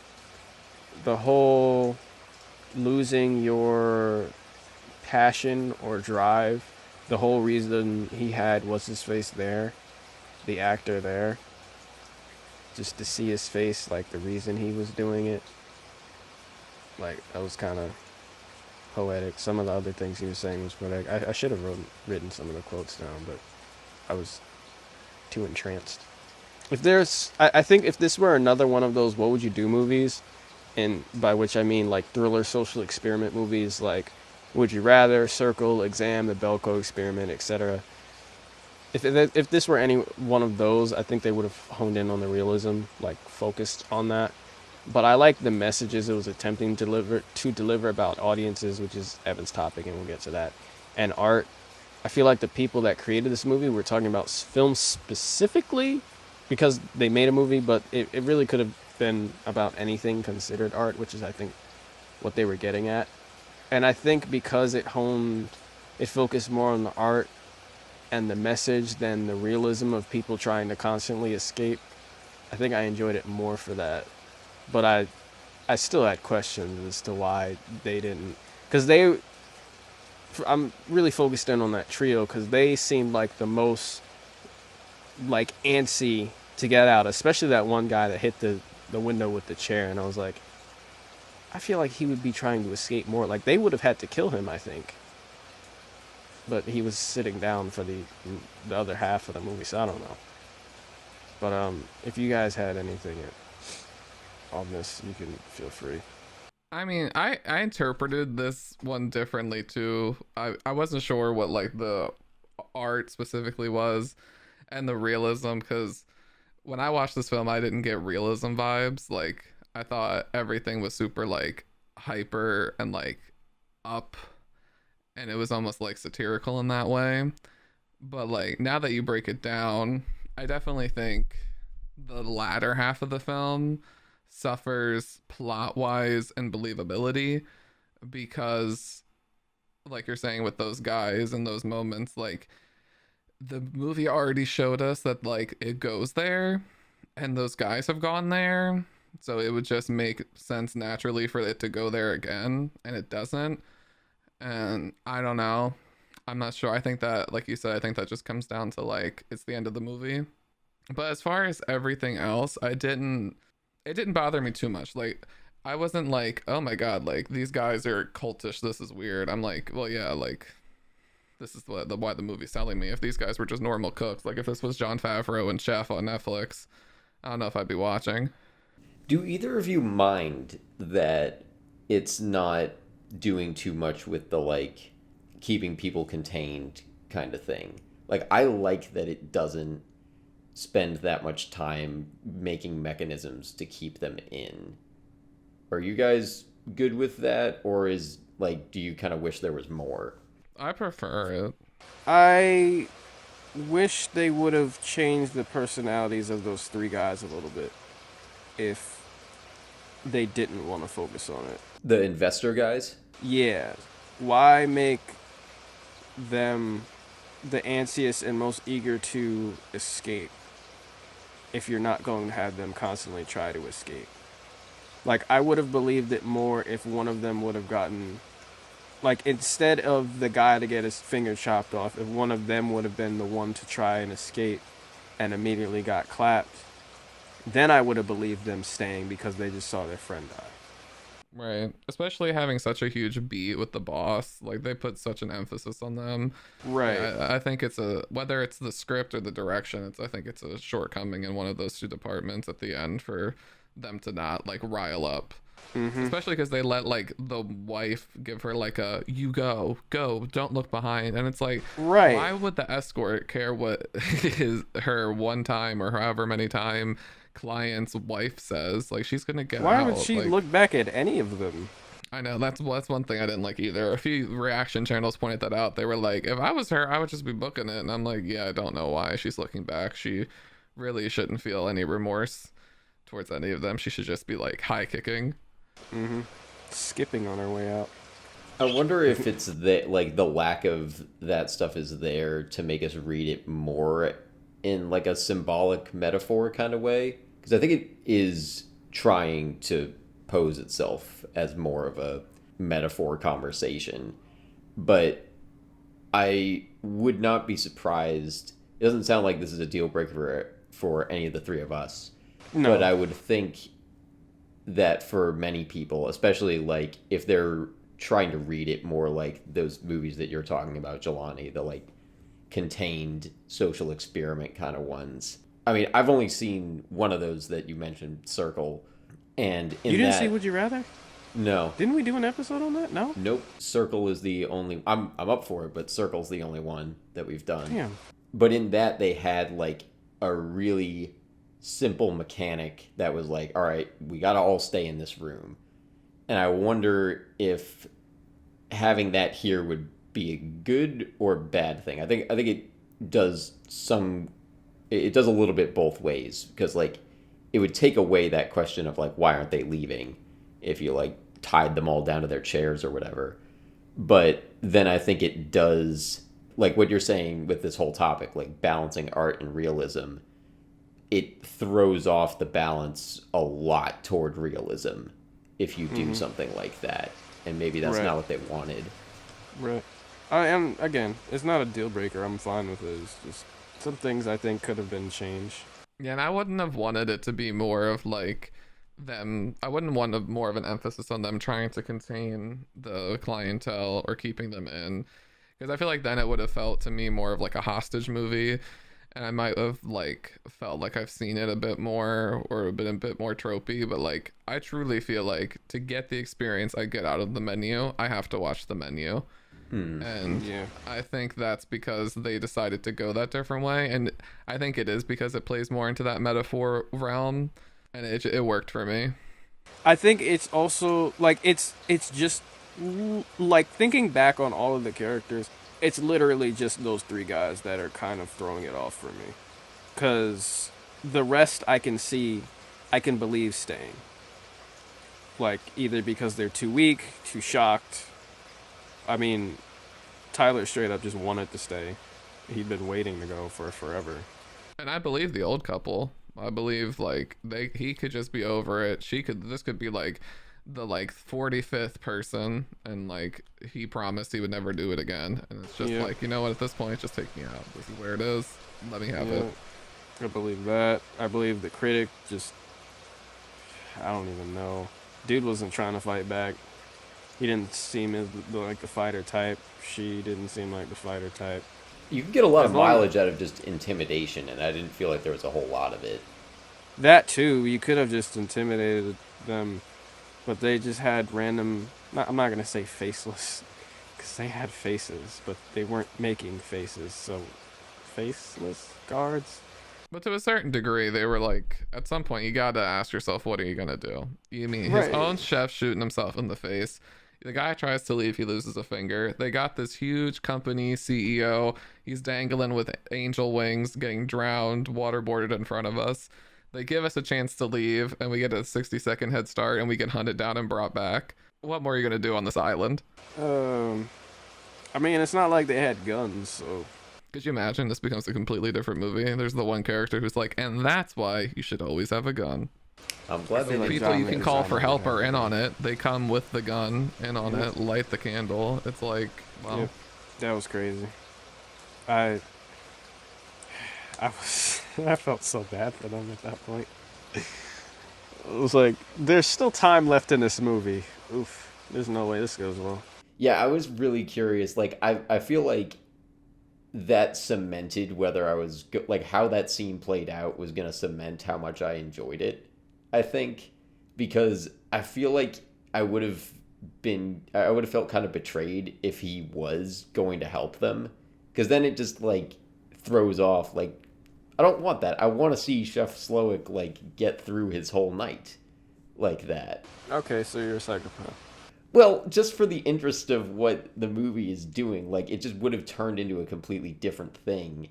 The whole losing your passion or drive, the whole reason he had what's his face there, the actor there, just to see his face, like the reason he was doing it, like that was kind of poetic. Some of the other things he was saying was poetic. I should have written some of the quotes down, but I was too entranced. I think if this were another one of those what would you do movies, and by which I mean like thriller social experiment movies like Would You Rather, Circle, Exam, The Belko Experiment, etc. If this were any one of those, I think they would have honed in on the realism, like focused on that. But I like the messages it was attempting to deliver about audiences, which is Evan's topic, and we'll get to that. And art. I feel like the people that created this movie were talking about film specifically because they made a movie, but it really could have been about anything considered art, which is, I think, what they were getting at. And I think because it focused more on the art and the message than the realism of people trying to constantly escape, I think I enjoyed it more for that. But I still had questions as to why they didn't, because I'm really focused in on that trio because they seemed like the most like antsy to get out, especially that one guy that hit the window with the chair, and I was like, I feel like he would be trying to escape more. Like they would have had to kill him, I think. But he was sitting down for the other half of the movie, so I don't know. But if you guys had anything on this, you can feel free. I mean, I interpreted this one differently too. I wasn't sure what like the art specifically was and the realism, because when I watched this film I didn't get realism vibes. Like I thought everything was super like hyper and like up, and it was almost like satirical in that way. But like now that you break it down, I definitely think the latter half of the film suffers plot wise and believability because, like you're saying, with those guys and those moments, like the movie already showed us that like it goes there and those guys have gone there, so it would just make sense naturally for it to go there again, and it doesn't. And I don't know, I'm not sure. I think that, like you said, I think that just comes down to like it's the end of the movie. But as far as everything else, it didn't bother me too much. Like I wasn't like, oh my god, like these guys are cultish, this is weird. I'm like, well yeah, like this is why the movie's selling me. If these guys were just normal cooks, like if this was Jon Favreau and Chef on Netflix, I don't know if I'd be watching. Do either of you mind that it's not doing too much with the like keeping people contained kind of thing? Like I like that it doesn't spend that much time making mechanisms to keep them in. Are you guys good with that, or is like do you kind of wish there was more? I prefer it. I wish they would have changed the personalities of those three guys a little bit if they didn't want to focus on it. The investor guys? Yeah. Why make them the ansiest and most eager to escape if you're not going to have them constantly try to escape? Like, I would have believed it more if one of them would have gotten... Like, instead of the guy to get his finger chopped off, if one of them would have been the one to try and escape and immediately got clapped, then I would have believed them staying because they just saw their friend die. Right. Especially having such a huge beat with the boss. Like, they put such an emphasis on them. Right. I think it's whether it's the script or the direction, I think it's a shortcoming in one of those two departments at the end for them to not, like, rile up. Mm-hmm. Especially because they let like the wife give her like a you go don't look behind, and it's like, right, why would the escort care what is her one time or however many time client's wife says? Like, she's gonna get why out. Would she like, look back at any of them? I know that's one thing I didn't like either. A few reaction channels pointed that out. They were like, if I was her, I would just be booking it. And I'm like, yeah, I don't know why she's looking back. She really shouldn't feel any remorse towards any of them. She should just be like high kicking. Mm-hmm. Skipping on her way out. I wonder if it's that like the lack of that stuff is there to make us read it more in like a symbolic metaphor kind of way, because I think it is trying to pose itself as more of a metaphor conversation, but I would not be surprised. It doesn't sound like this is a deal breaker for any of the three of us, no. But I would think that for many people, especially like if they're trying to read it more like those movies that you're talking about, Jelani, the like contained social experiment kind of ones. I mean, I've only seen one of those that you mentioned, Circle, and in you didn't see Would You Rather? No. Didn't we do an episode on that? No. Nope. Circle is the only. I'm up for it, but Circle's the only one that we've done. Yeah. But in that, they had like a really simple mechanic that was like, all right, we got to all stay in this room. And I wonder if having that here would be a good or bad thing. I think it does it does a little bit both ways, because like it would take away that question of like, why aren't they leaving if you like tied them all down to their chairs or whatever. But then I think it does, like what you're saying with this whole topic, like balancing art and realism, it throws off the balance a lot toward realism if you do something like that. And maybe that's not what they wanted. Right. I am, again, it's not a deal breaker. I'm fine with it. It's just some things I think could have been changed. Yeah, and I wouldn't have wanted it to be more of like them. I wouldn't want more of an emphasis on them trying to contain the clientele or keeping them in. Because I feel like then it would have felt to me more of like a hostage movie. And I might have like felt like I've seen it a bit more or been a bit more tropey, but like I truly feel like to get the experience I get out of The Menu, I have to watch The Menu. And yeah. I think that's because they decided to go that different way, and I think it is because it plays more into that metaphor realm, and it worked for me. I think it's also like it's just like thinking back on all of the characters, it's literally just those three guys that are kind of throwing it off for me. Because the rest I can see, I can believe staying. like either because they're too weak, too shocked. I mean, Tyler straight up just wanted to stay. He'd been waiting to go for forever. And I believe the old couple. I believe like he could just be over it. This could be like the like 45th person, and like he promised he would never do it again. And it's just like, you know what, at this point, just take me out. This is where it is. Let me have it. I believe that. I believe the critic just, I don't even know. Dude wasn't trying to fight back. He didn't seem like the fighter type. She didn't seem like the fighter type. You can get a lot of mileage out of just intimidation, and I didn't feel like there was a whole lot of it. That too, you could have just intimidated them, but they just had random, I'm not going to say faceless, because they had faces, but they weren't making faces, so faceless guards? But to a certain degree, they were like, at some point, you gotta ask yourself, what are you gonna do? You mean his own chef shooting himself in the face. The guy tries to leave, he loses a finger. They got this huge company CEO. He's dangling with angel wings, getting drowned, waterboarded in front of us. They give us a chance to leave, and we get a 60-second head start, and we get hunted down and brought back. What more are you gonna do on this island? I mean, it's not like they had guns, so... Could you imagine this becomes a completely different movie? There's the one character who's like, and that's why you should always have a gun. I'm glad the people you can call for help are in on it. They come with the gun in on it, light the candle. It's like, wow. Yep. That was crazy. I felt so bad for them at that point. It was like, there's still time left in this movie. Oof, there's no way this goes well. Yeah, I was really curious. Like, I feel like that cemented whether I was like how that scene played out was gonna cement how much I enjoyed it. I think because I feel like I would have felt kind of betrayed if he was going to help them, because then it just like throws off, like, I don't want that. I want to see Chef Slowick like get through his whole night like that. Okay, so you're a psychopath. Well, just for the interest of what the movie is doing, like, it just would have turned into a completely different thing.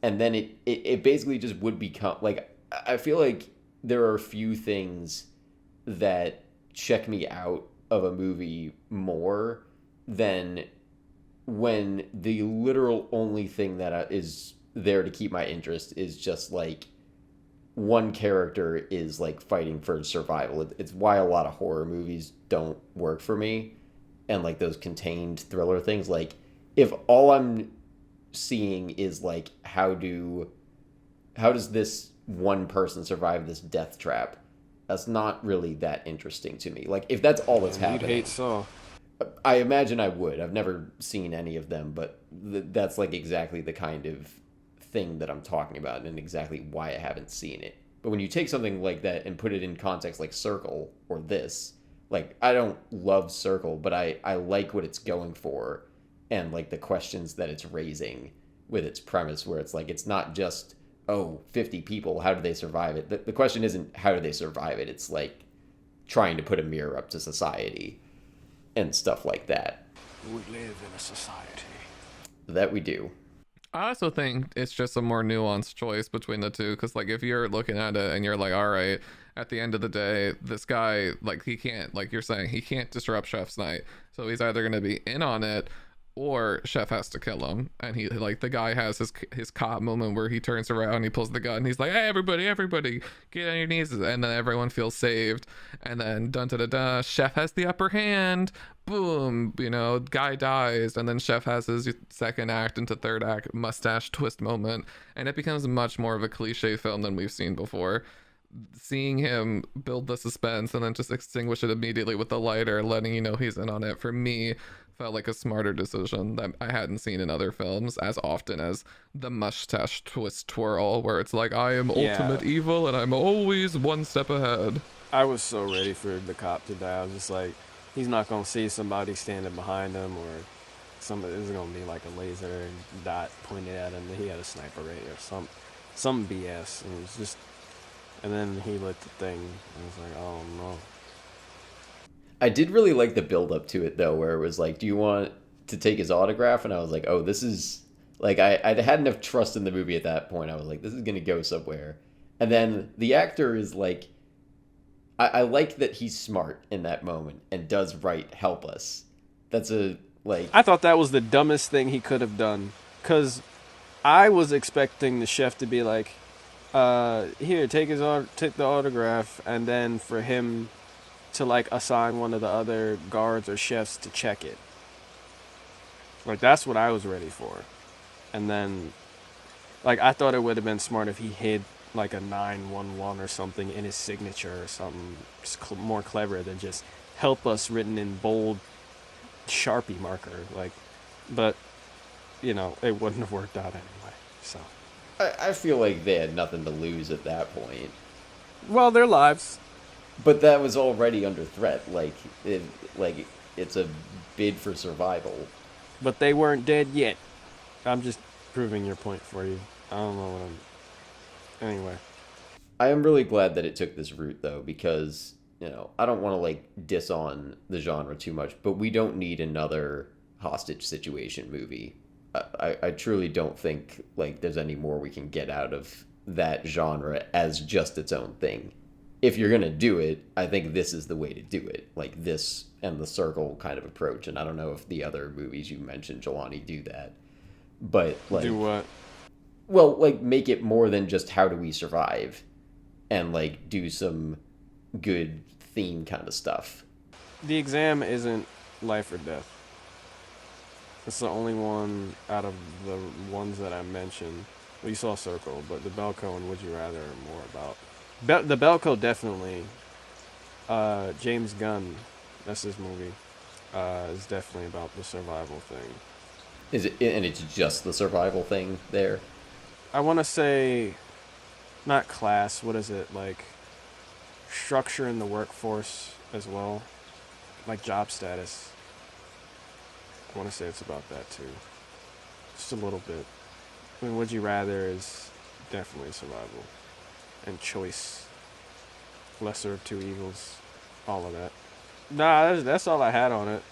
And then it basically just would become, like, I feel like there are a few things that check me out of a movie more than when the literal only thing that is there to keep my interest is just, like, one character is like fighting for survival. It's why a lot of horror movies don't work for me, and like those contained thriller things. Like, if all I'm seeing is like how does this one person survive this death trap, that's not really that interesting to me. Like, if that's all that's happening, you'd hate Saw. I imagine I would. I've never seen any of them, but that's like exactly the kind of thing that I'm talking about, and exactly why I haven't seen it. But when you take something like that and put it in context like Circle or this, like, I don't love Circle, but I like what it's going for, and like the questions that it's raising with its premise, where it's like, it's not just, 50 people, how do they survive it? The question isn't how do they survive it, it's like trying to put a mirror up to society and stuff like that. We live in a society. That we do. I also think it's just a more nuanced choice between the two, because like if you're looking at it and you're like, all right, at the end of the day, this guy, like, he can't, like you're saying, he can't disrupt Chef's night, so he's either going to be in on it or Chef has to kill him. And he, like, the guy has his cop moment where he turns around, he pulls the gun, and he's like, hey, everybody get on your knees, and then everyone feels saved, and then dun da da da, Chef has the upper hand, boom, you know, guy dies, and then Chef has his second act into third act mustache twist moment, and it becomes much more of a cliche film than we've seen before. Seeing him build the suspense and then just extinguish it immediately with the lighter, letting you know he's in on it, for me felt like a smarter decision that I hadn't seen in other films as often as the mustache twist twirl, where it's like, I am ultimate evil and I'm always one step ahead. I was so ready for the cop to die. I was just like, he's not gonna see somebody standing behind him, or somebody, there's gonna be like a laser dot pointed at him that he had a sniper rate or some BS, and it was just, and then he lit the thing, and I was like, oh no. I did really like the build up to it though, where it was like, do you want to take his autograph? And I was like, oh, this is like, I had enough trust in the movie at that point. I was like, this is gonna go somewhere. And then the actor is like, I like that he's smart in that moment and does right help us. That's a like I thought that was the dumbest thing he could have done. Because I was expecting the chef to be like, here, take the autograph, and then for him to like assign one of the other guards or chefs to check it. Like that's what I was ready for. And then like I thought it would have been smart if he hid like a 911 or something in his signature or something more clever than just help us written in bold Sharpie marker. Like, but you know, it wouldn't have worked out anyway. So I feel like they had nothing to lose at that point. well, their lives. But that was already under threat. It's a bid for survival. But they weren't dead yet. I'm just proving your point for you. I don't know what I'm. Anyway. I am really glad that it took this route, though, because, I don't want to, diss on the genre too much, but we don't need another hostage situation movie. I truly don't think, there's any more we can get out of that genre as just its own thing. If you're going to do it, I think this is the way to do it. Like this and the Circle kind of approach. And I don't know if the other movies you mentioned, Jelani, do that. But, do what? Well, make it more than just how do we survive. And, do some good theme kind of stuff. The Exam isn't life or death. It's the only one out of the ones that I mentioned. Well, you saw Circle, but the Belko and Would You Rather are more about... the Belko definitely... James Gunn, that's his movie, is definitely about the survival thing. Is it? And it's just the survival thing there? I want to say... Not class, what is it? Structure in the workforce as well. Job status. I want to say it's about that too. Just a little bit. I mean, Would You Rather is definitely survival. And choice. Lesser of two evils. All of that. Nah, that's all I had on it.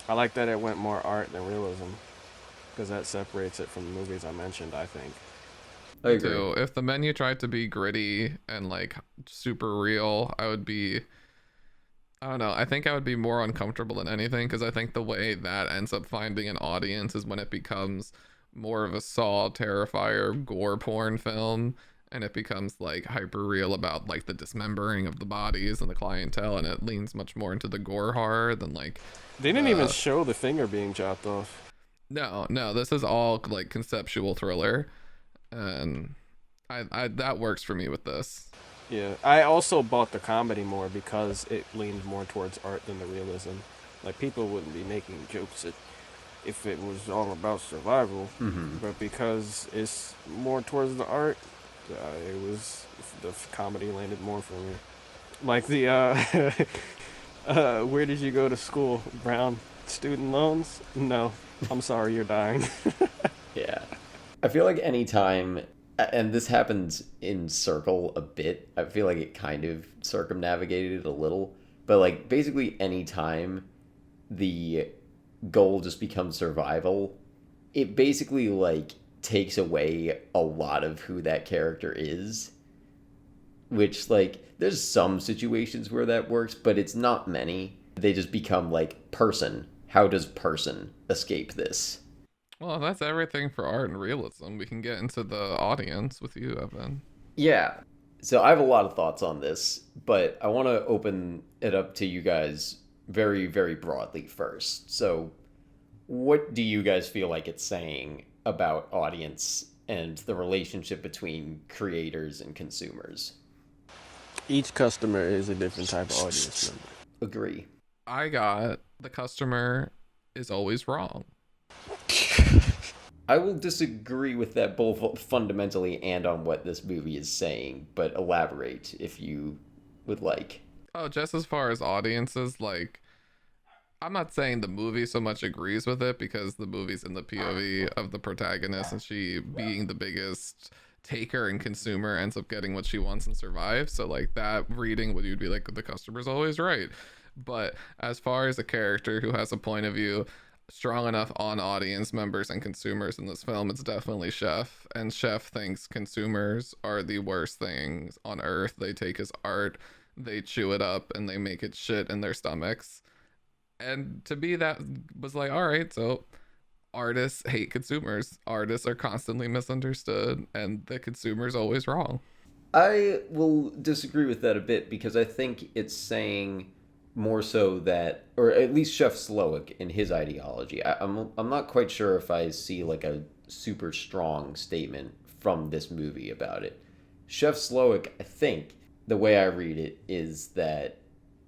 I like that it went more art than realism. Because that separates it from the movies I mentioned, I think. I agree. So if the menu tried to be gritty and super real, I don't know. I think I would be more uncomfortable than anything because I think the way that ends up finding an audience is when it becomes more of a Saw, Terrifier, gore porn film, and it becomes hyper real about the dismembering of the bodies and the clientele, and it leans much more into the gore horror than They didn't even show the finger being chopped off. No, this is all conceptual thriller, and I that works for me with this. Yeah, I also bought the comedy more because it leaned more towards art than the realism. People wouldn't be making jokes if it was all about survival, but because it's more towards the art, the comedy landed more for me. Where did you go to school, Brown? Student loans? No, I'm sorry, you're dying. Yeah. I feel like anytime, and this happens in Circle a bit, I feel like it kind of circumnavigated it a little, but basically anytime the goal just becomes survival, it basically takes away a lot of who that character is, which there's some situations where that works, but it's not many. They just become person. How does person escape this? Well, that's everything for art and realism. We can get into the audience with you, Evan. Yeah. So I have a lot of thoughts on this, but I want to open it up to you guys very, very broadly first. So what do you guys feel like it's saying about audience and the relationship between creators and consumers? Each customer is a different type of audience member. Agree. I got the customer is always wrong. I will disagree with that both fundamentally and on what this movie is saying, but elaborate if you would like. Oh, just as far as audiences, I'm not saying the movie so much agrees with it because the movie's in the POV of the protagonist and she being the biggest taker and consumer ends up getting what she wants and survives. So that reading would you'd be the customer's always right. But as far as a character who has a point of view, strong enough on audience members and consumers in this film, it's definitely Chef. And Chef thinks consumers are the worst things on earth. They take his art, they chew it up, and they make it shit in their stomachs. And to be that was like, all right, so artists hate consumers. Artists are constantly misunderstood, and the consumer's always wrong. I will disagree with that a bit because I think it's saying more so that, or at least Chef Slowick in his ideology. I'm not quite sure if I see like a super strong statement from this movie about it. Chef Slowick, I think the way I read it is that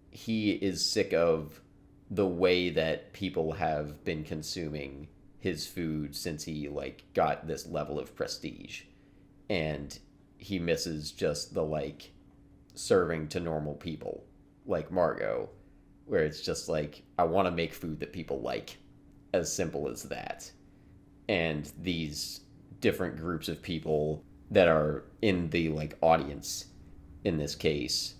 he is sick of the way that people have been consuming his food since he like got this level of prestige, and he misses just the like serving to normal people like Margot, where it's just like, I want to make food that people like, as simple as that. And these different groups of people that are in the like audience in this case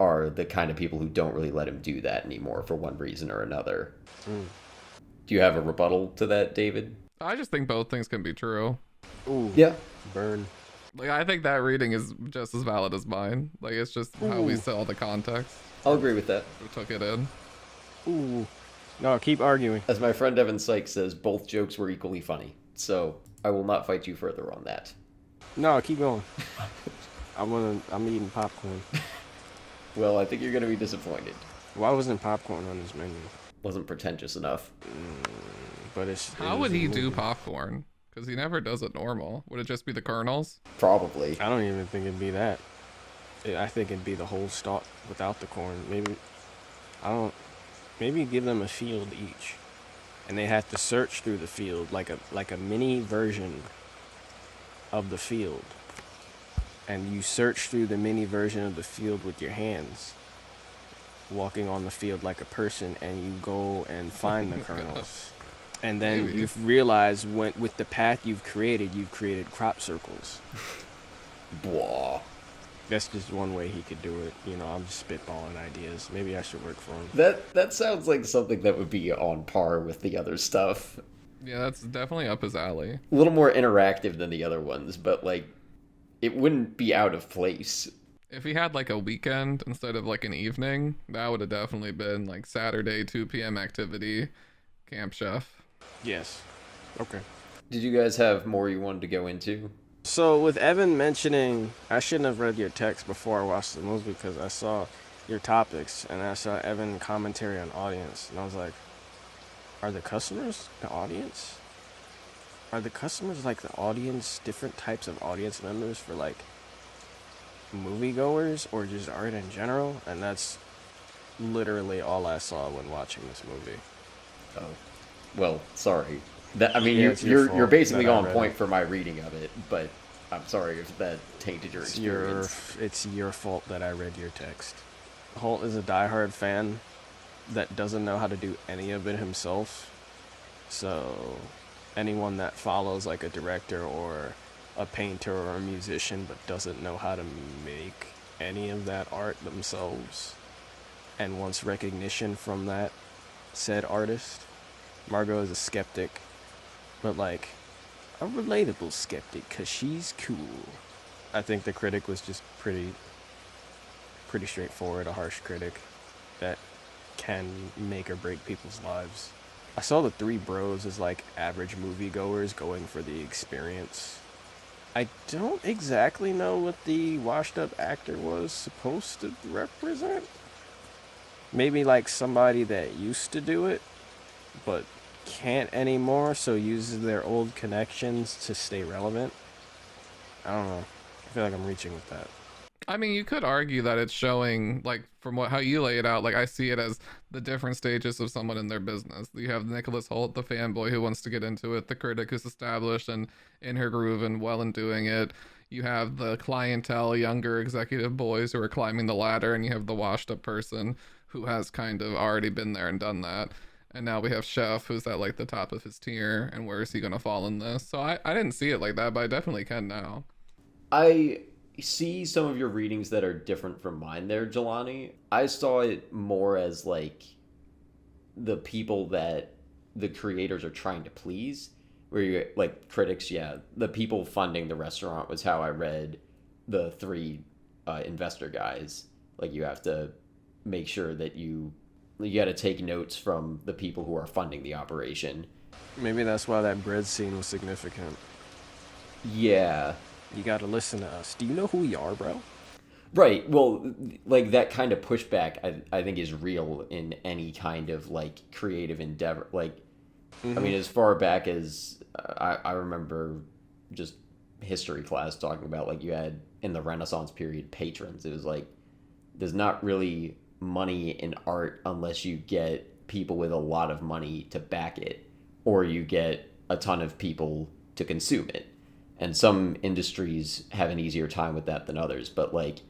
are the kind of people who don't really let him do that anymore for one reason or another. Do you have a rebuttal to that, David? I just think both things can be true. Ooh. Yeah. Burn. Like, I think that reading is just as valid as mine. Like, it's just how we saw the context. I'll agree with that. We took it in. Ooh. No, keep arguing. As my friend Evan Sykes says, both jokes were equally funny. So I will not fight you further on that. No, keep going. I'm eating popcorn. Well, I think you're going to be disappointed. Why wasn't popcorn on his menu? Wasn't pretentious enough. But it's. How would he do popcorn? Because he never does it normal. Would it just be the kernels? Probably. I don't even think it'd be that. I think it'd be the whole stalk without the corn. Maybe. I don't. Maybe give them a field each, and they have to search through the field like a mini version of the field. And you search through the mini version of the field with your hands, walking on the field like a person, and you go and find the kernels. And then Maybe. you've realized with the path you've created crop circles. Blah. That's just one way he could do it. You know, I'm just spitballing ideas. Maybe I should work for him. That sounds like something that would be on par with the other stuff. Yeah, that's definitely up his alley. A little more interactive than the other ones, but like, it wouldn't be out of place. If he had like a weekend instead of like an evening, that would have definitely been like Saturday 2 p.m. activity, Camp Chef. Yes. Okay. Did you guys have more you wanted to go into? So with Evan mentioning, I shouldn't have read your text before I watched the movie because I saw your topics and I saw Evan commentary on audience, and I was like, are the customers the audience? Are the customers like the audience, different types of audience members for like moviegoers or just art in general? And that's literally all I saw when watching this movie. Oh, well, sorry. That, I mean, Yeah, it's your you're fault basically that I on read point it. for my reading of it, but I'm sorry if that tainted your experience. It's your fault that I read your text. Holt is a diehard fan that doesn't know how to do any of it himself. So anyone that follows like a director or a painter or a musician but doesn't know how to make any of that art themselves and wants recognition from that said artist. Margot is a skeptic, but like a relatable skeptic because she's cool. I think the critic was just pretty straightforward, a harsh critic that can make or break people's lives. I saw the three bros as like average moviegoers going for the experience. I don't exactly know what the washed up actor was supposed to represent. Maybe like somebody that used to do it, but can't anymore, so uses their old connections to stay relevant. I don't know. I feel like I'm reaching with that. I mean, you could argue that it's showing, like, from how you lay it out, like, I see it as the different stages of someone in their business. You have Nicholas Holt, the fanboy who wants to get into it, the critic who's established and in her groove and well in doing it. You have the clientele, younger executive boys who are climbing the ladder, and you have the washed up person who has kind of already been there and done that. And now we have Chef, who's at, like, the top of his tier, and where is he going to fall in this? So I didn't see it like that, but I definitely can now. I see some of your readings that are different from mine there, Jelani. I saw it more as like the people that the creators are trying to please. Where you like critics, yeah, the people funding the restaurant was how I read the three investor guys. Like you have to make sure that you got to take notes from the people who are funding the operation. Maybe that's why that bread scene was significant. Yeah. You got to listen to us. Do you know who we are, bro? Right. Well, like that kind of pushback, I think is real in any kind of like creative endeavor. Like, I mean, as far back as I remember just history class talking about, like you had in the Renaissance period patrons. It was like, there's not really money in art unless you get people with a lot of money to back it, or you get a ton of people to consume it. And some industries have an easier time with that than others. But like,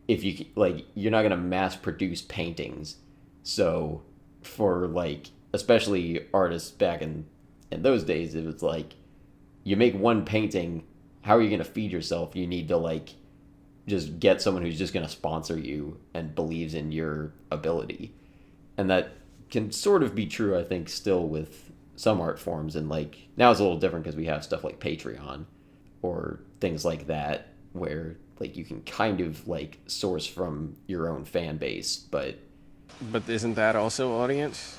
if you like, you're not gonna mass produce paintings. So for like, especially artists back in those days, it was like, you make one painting, how are you gonna feed yourself? You need to like just get someone who's just gonna sponsor you and believes in your ability. And that can sort of be true, I think, still with some art forms. And like now it's a little different because we have stuff like Patreon or things like that where like you can kind of like source from your own fan base. But isn't that also audience?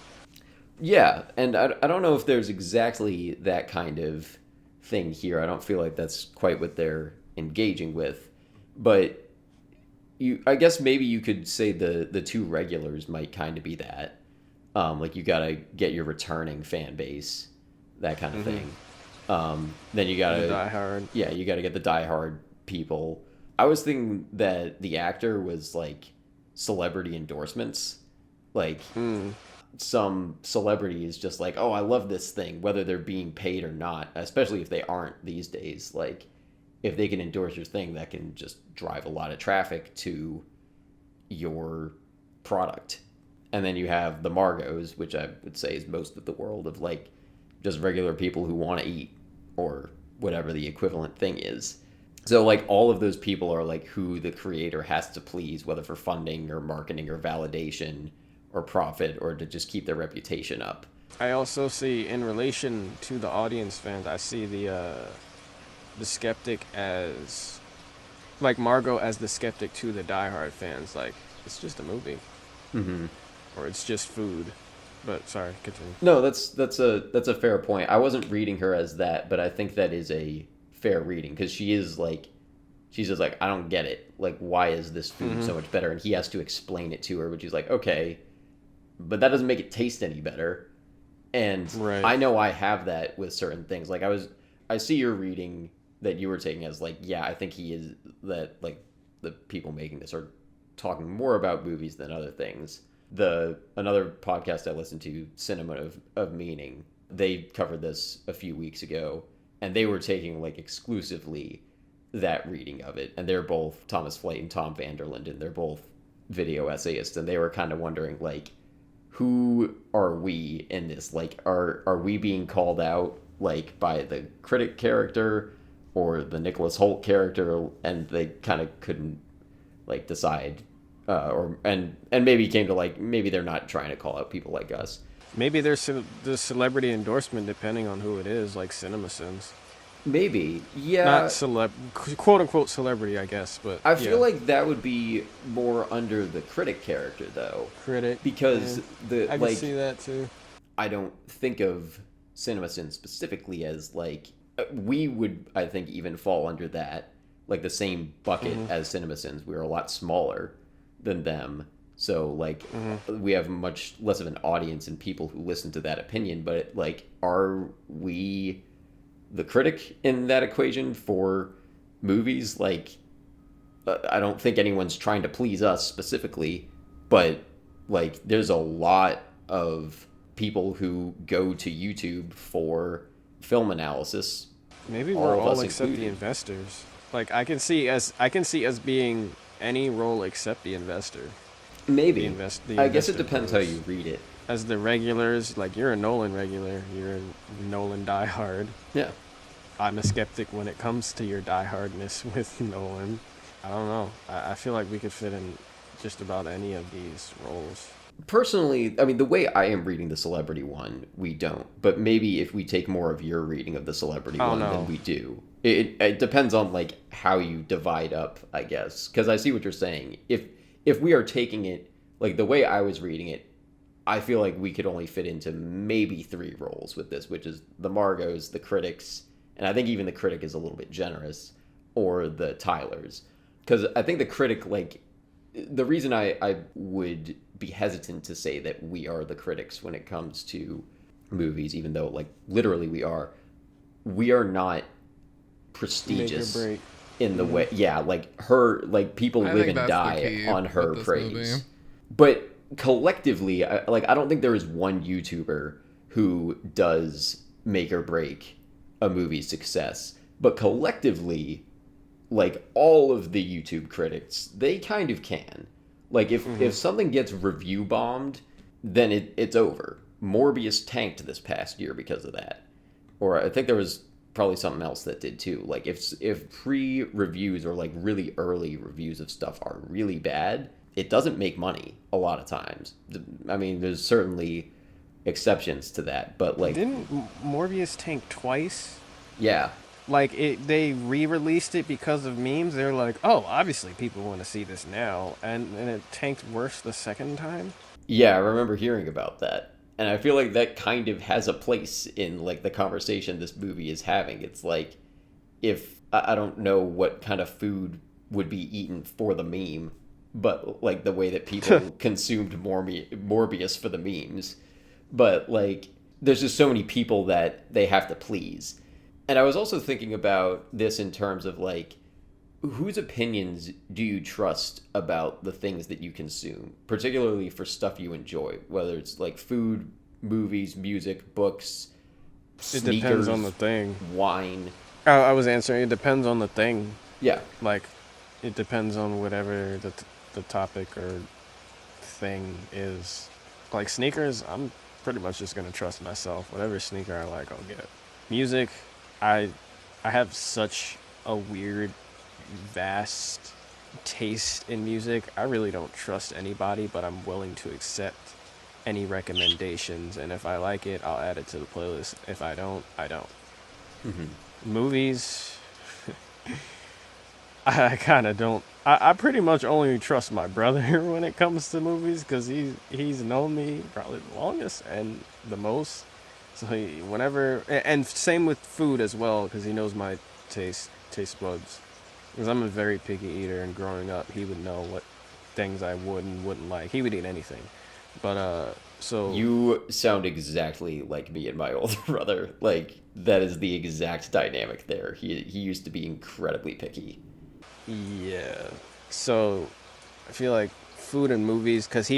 Yeah, and I don't know if there's exactly that kind of thing here. I don't feel like that's quite what they're engaging with. But I guess maybe you could say the two regulars might kind of be that. Like you gotta get your returning fan base, that kind of thing. Then you gotta diehard. Yeah, you gotta get the diehard people. I was thinking that the actor was like celebrity endorsements, like some celebrity is just like, oh, I love this thing, whether they're being paid or not. Especially if they aren't these days. Like, if they can endorse your thing, that can just drive a lot of traffic to your product. And then you have the Margos, which I would say is most of the world of like just regular people who want to eat or whatever the equivalent thing is. So like all of those people are like who the creator has to please, whether for funding or marketing or validation or profit or to just keep their reputation up. I also see, in relation to the audience fans, I see the skeptic as, like Margot as the skeptic to the diehard fans. Like, it's just a movie. Or it's just food. But sorry, continue. No, that's a fair point. I wasn't reading her as that, but I think that is a fair reading because she's just like, I don't get it. Like, why is this food so much better? And he has to explain it to her, but she's like, okay, but that doesn't make it taste any better. And right. I know I have that with certain things. Like I see your reading that you were taking as like, yeah, I think he is that like the people making this are talking more about movies than other things. Another podcast I listened to, Cinema of Meaning, they covered this a few weeks ago, and they were taking like exclusively that reading of it. And they're both Thomas Flight and Tom Vanderlinden, and they're both video essayists, and they were kind of wondering like, who are we in this? Like, are we being called out like by the critic character or the Nicholas Hoult character? And they kind of couldn't like decide, and maybe came to like, maybe they're not trying to call out people like us. Maybe there's the celebrity endorsement depending on who it is, like CinemaSins. Maybe, yeah. Not quote unquote celebrity, I guess, but I feel like that would be more under the critic character, though. Critic, because I can see that too. I don't think of CinemaSins specifically as like we would. I think even fall under that, like the same bucket as CinemaSins. We're a lot smaller than them, so like we have much less of an audience and people who listen to that opinion. But like, are we the critic in that equation for movies? Like, I don't think anyone's trying to please us specifically, but like there's a lot of people who go to YouTube for film analysis. Maybe we're all except the investors. Like I can see us being any role except the investor. Maybe. I guess it depends how you read it. As the regulars, like you're a Nolan regular, you're a Nolan diehard. Yeah. I'm a skeptic when it comes to your diehardness with Nolan. I don't know. I feel like we could fit in just about any of these roles. Personally, I mean, the way I am reading the celebrity one, we don't. But maybe if we take more of your reading of the celebrity Oh one, no. then we do. It depends on like how you divide up, I guess. Because I see what you're saying. If we are taking it like the way I was reading it, I feel like we could only fit into maybe 3 roles with this, which is the Margos, the critics, and I think even the critic is a little bit generous, or the Tylers. Because I think the critic, like, the reason I would be hesitant to say that we are the critics when it comes to movies, even though, like, literally we are not prestigious Make or break. in the way, yeah, like, her, like, people I live think and that's the die key on her with this praise. movie. But collectively, I don't think there is one YouTuber who does make or break a movie's success. But collectively, like all of the YouTube critics, they kind of can. Like if something gets review bombed, then it's over. Morbius tanked this past year because of that. Or I think there was probably something else that did too. Like if pre-reviews or like really early reviews of stuff are really bad, it doesn't make money a lot of times. I mean, there's certainly exceptions to that, but like Didn't Morbius tank twice? yeah. Like they re-released it because of memes. They're like, oh, obviously people want to see this now, and it tanked worse the second time. Yeah, I remember hearing about that. And I feel like that kind of has a place in like the conversation this movie is having. It's like if I don't know what kind of food would be eaten for the meme, but like the way that people consumed Morbius for the memes. But like there's just so many people that they have to please. And I was also thinking about this in terms of like whose opinions do you trust about the things that you consume, particularly for stuff you enjoy, whether it's like food, movies, music, books, It sneakers, depends on the thing. wine. I was answering. It depends on the thing. Yeah. Like, it depends on whatever the topic or thing is. Like sneakers, I'm pretty much just gonna trust myself. Whatever sneaker I like, I'll get. Music, I have such a weird, vast taste in music. I really don't trust anybody, but I'm willing to accept any recommendations. And if I like it, I'll add it to the playlist. If I don't, I don't. Movies, I kind of don't. I pretty much only trust my brother when it comes to movies because he's known me probably the longest and the most. So whenever, and same with food as well because he knows my taste buds. Because I'm a very picky eater, and growing up, he would know what things I would and wouldn't like. He would eat anything, but so You sound exactly like me and my older brother. Like that is the exact dynamic there. He used to be incredibly picky. yeah. So I feel like food and movies because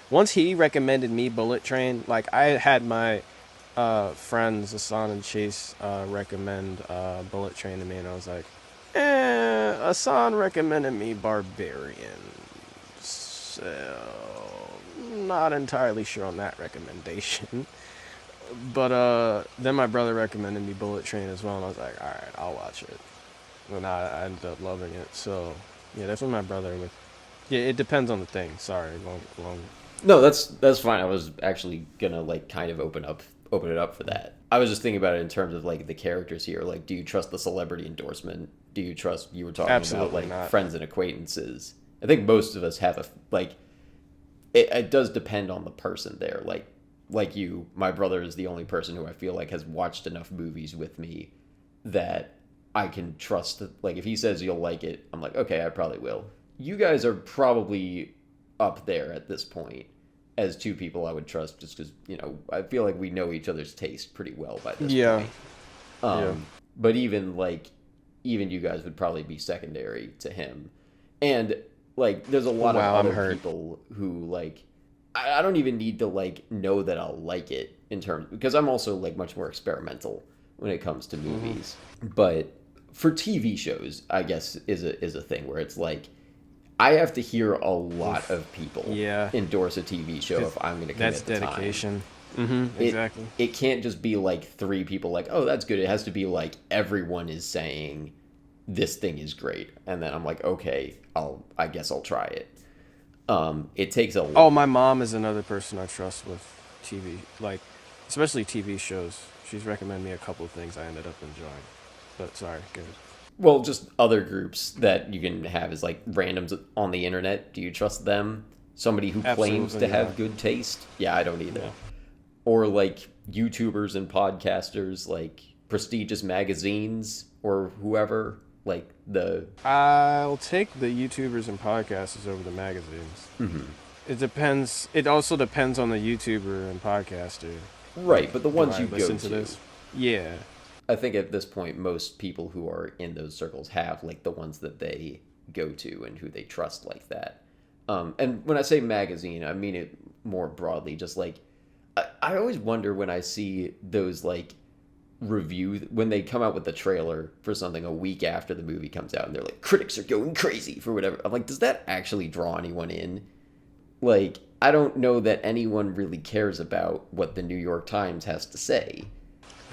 once he recommended me Bullet Train. Like I had my friends Hassan and Chase recommend Bullet Train to me, and I was like, Hassan recommended me Barbarian, so not entirely sure on that recommendation. But then my brother recommended me Bullet Train as well, and I was like, all right, I'll watch it. And I ended up loving it. So yeah, that's what my brother with. Yeah, it depends on the thing. Sorry, long. No, that's fine. I was actually gonna like kind of open it up for that. I was just thinking about it in terms of like the characters here. Like, do you trust the celebrity endorsement? Do you trust? You were talking Absolutely about like not. friends and acquaintances. I think most of us have a like. It does depend on the person there. Like you, my brother is the only person who I feel like has watched enough movies with me that I can trust. Like if he says you'll like it, I'm like, okay, I probably will. You guys are probably up there at this point as two people I would trust just because, you know, I feel like we know each other's taste pretty well by this point. Yeah. But even you guys would probably be secondary to him. And like there's a lot Wow, of I'm other hurt. people who like I don't even need to like know that I'll like it in terms because I'm also like much more experimental when it comes to movies. But for TV shows, I guess is a thing where it's like I have to hear a lot of people endorse a TV show if I'm going to commit That's the dedication. time. Exactly. It can't just be like 3 people like, oh, that's good. It has to be like everyone is saying this thing is great, and then I'm like, okay, I guess I'll try it. It takes a Oh, my mom is another person I trust with TV, like especially TV shows. She's recommended me a couple of things I ended up enjoying. But sorry, good. well, just other groups that you can have is like randoms on the internet. Do you trust them? Somebody who claims to Absolutely have not. good taste? Yeah, I don't either. Yeah. Or like YouTubers and podcasters, like prestigious magazines or whoever, like the I'll take the YouTubers and podcasters over the magazines. It depends. It also depends on the YouTuber and podcaster. right, but the Do ones I you go listen to. to this? Yeah. I think at this point, most people who are in those circles have like the ones that they go to and who they trust like that. And when I say magazine, I mean it more broadly. Just like I always wonder when I see those like review when they come out with the trailer for something a week after the movie comes out, and they're like, critics are going crazy for whatever. I'm like, does that actually draw anyone in? Like, I don't know that anyone really cares about what the New York Times has to say.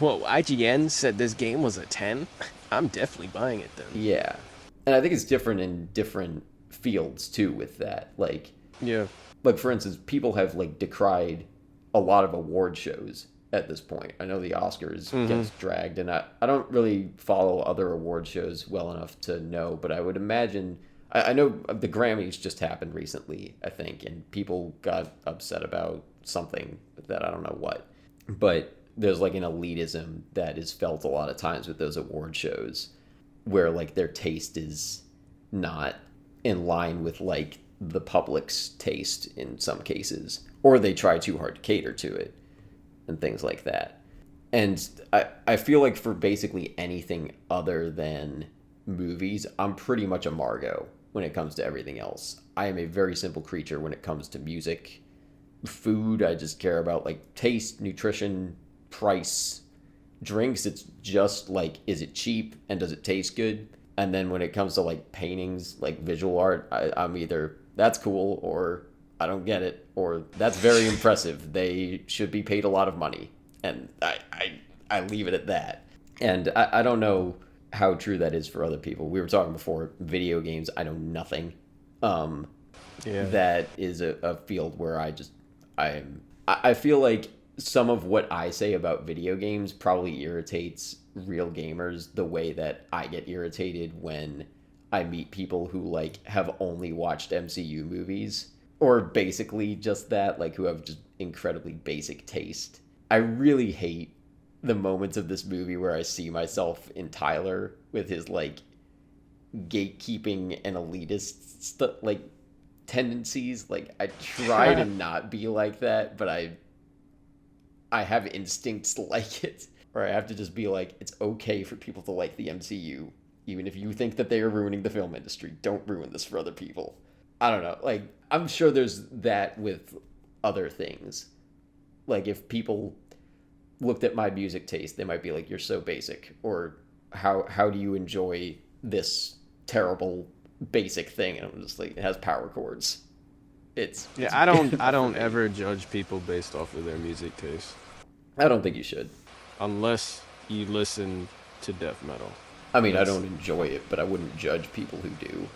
Well, IGN said this game was a 10. I'm definitely buying it then. Yeah. And I think it's different in different fields too with that. Yeah. Like for instance, people have like decried a lot of award shows at this point. I know the Oscars gets dragged, and I don't really follow other award shows well enough to know, but I would imagine I know the Grammys just happened recently, I think, and people got upset about something that I don't know what. But there's like an elitism that is felt a lot of times with those award shows where like their taste is not in line with like the public's taste in some cases, or they try too hard to cater to it and things like that. And I feel like for basically anything other than movies, I'm pretty much a Margot when it comes to everything else. I am a very simple creature when it comes to music. Food, I just care about like taste, nutrition, price. Drinks, it's just like, is it cheap and does it taste good? And then when it comes to like paintings, like visual art, I'm either that's cool or I don't get it, or that's very impressive. They should be paid a lot of money. And I leave it at that. And I don't know how true that is for other people. We were talking before, video games, I know nothing. That is a field where I feel like some of what I say about video games probably irritates real gamers the way that I get irritated when I meet people who like have only watched MCU movies, or basically just that, like who have just incredibly basic taste. I really hate the moments of this movie where I see myself in Tyler with his like gatekeeping and elitist like tendencies. Like I try to not be like that, but I have instincts like it, or I have to just be like, it's okay for people to like the MCU, even if you think that they are ruining the film industry. Don't ruin this for other people. I don't know. Like, I'm sure there's that with other things. Like, if people looked at my music taste, they might be like, you're so basic, or how do you enjoy this terrible basic thing? And I'm just like, it has power chords. It's I don't ever judge people based off of their music taste. I don't think you should. Unless you listen to death metal. I mean, I don't enjoy it, but I wouldn't judge people who do.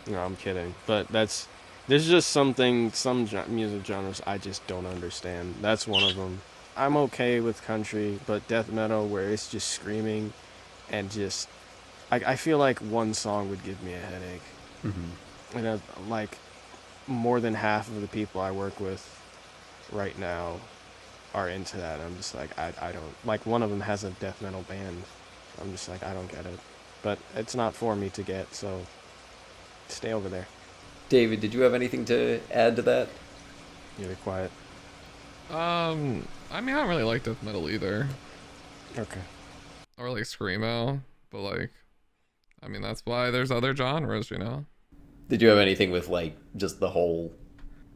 No, I'm kidding. But there's just some music genres I just don't understand. That's one of them. I'm okay with country, but death metal where it's just screaming and just... I feel like one song would give me a headache. And like more than half of the people I work with right now are into that. I'm just like, I don't... Like one of them has a death metal band. I'm just like, I don't get it. But it's not for me to get, so stay over there. David, did you have anything to add to that? You're quiet. I mean, I don't really like death metal either, Okay. or like screamo, but like, I mean, that's why there's other genres, you know. Did you have anything with like just the whole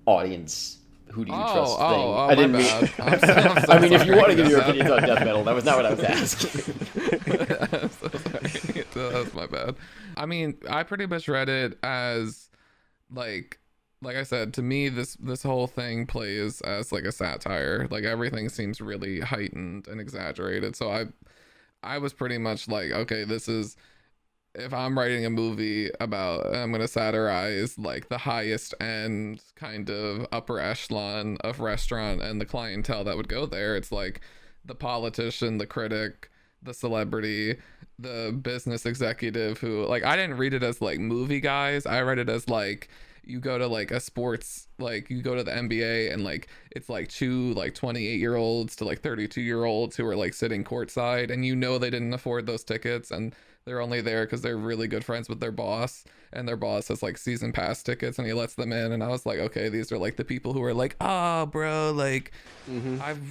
audience? Who do you trust thing? Oh, I didn't my mean. bad. I'm so I mean, if you sorry. want to give your opinions on death metal, that was not what I was asking. I'm so sorry. That's my bad. I mean, I pretty much read it as like I said, to me, this whole thing plays as like a satire. Like everything seems really heightened and exaggerated. So I was pretty much like, okay, this is if I'm writing a movie about, I'm going to satirize like the highest end kind of upper echelon of restaurant and the clientele that would go there, it's like the politician, the critic, the celebrity, the business executive who, like, I didn't read it as like movie guys. I read it as like, you go to like a sports, like you go to the NBA and like it's like two like 28-year-olds to like 32-year-olds who are like sitting courtside, and you know they didn't afford those tickets and they're only there because they're really good friends with their boss, and their boss has like season pass tickets and he lets them in. And I was like, okay, these are like the people who are like, oh bro, like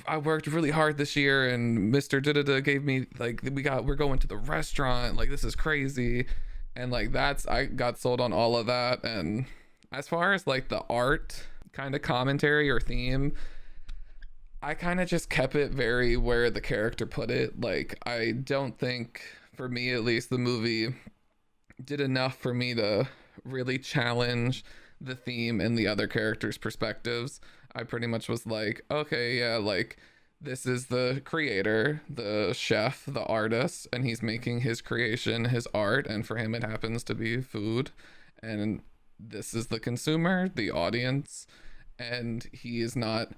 I worked really hard this year and Mr. Da gave me like, we're going to the restaurant, like this is crazy. And like that's, I got sold on all of that. And as far as like the art kind of commentary or theme, I kind of just kept it very where the character put it. Like, I don't think, for me at least, the movie did enough for me to really challenge the theme and the other characters' perspectives. I pretty much was like, okay, yeah, like this is the creator, the chef, the artist, and he's making his creation, his art, and for him it happens to be food. And this is the consumer, the audience, and he is not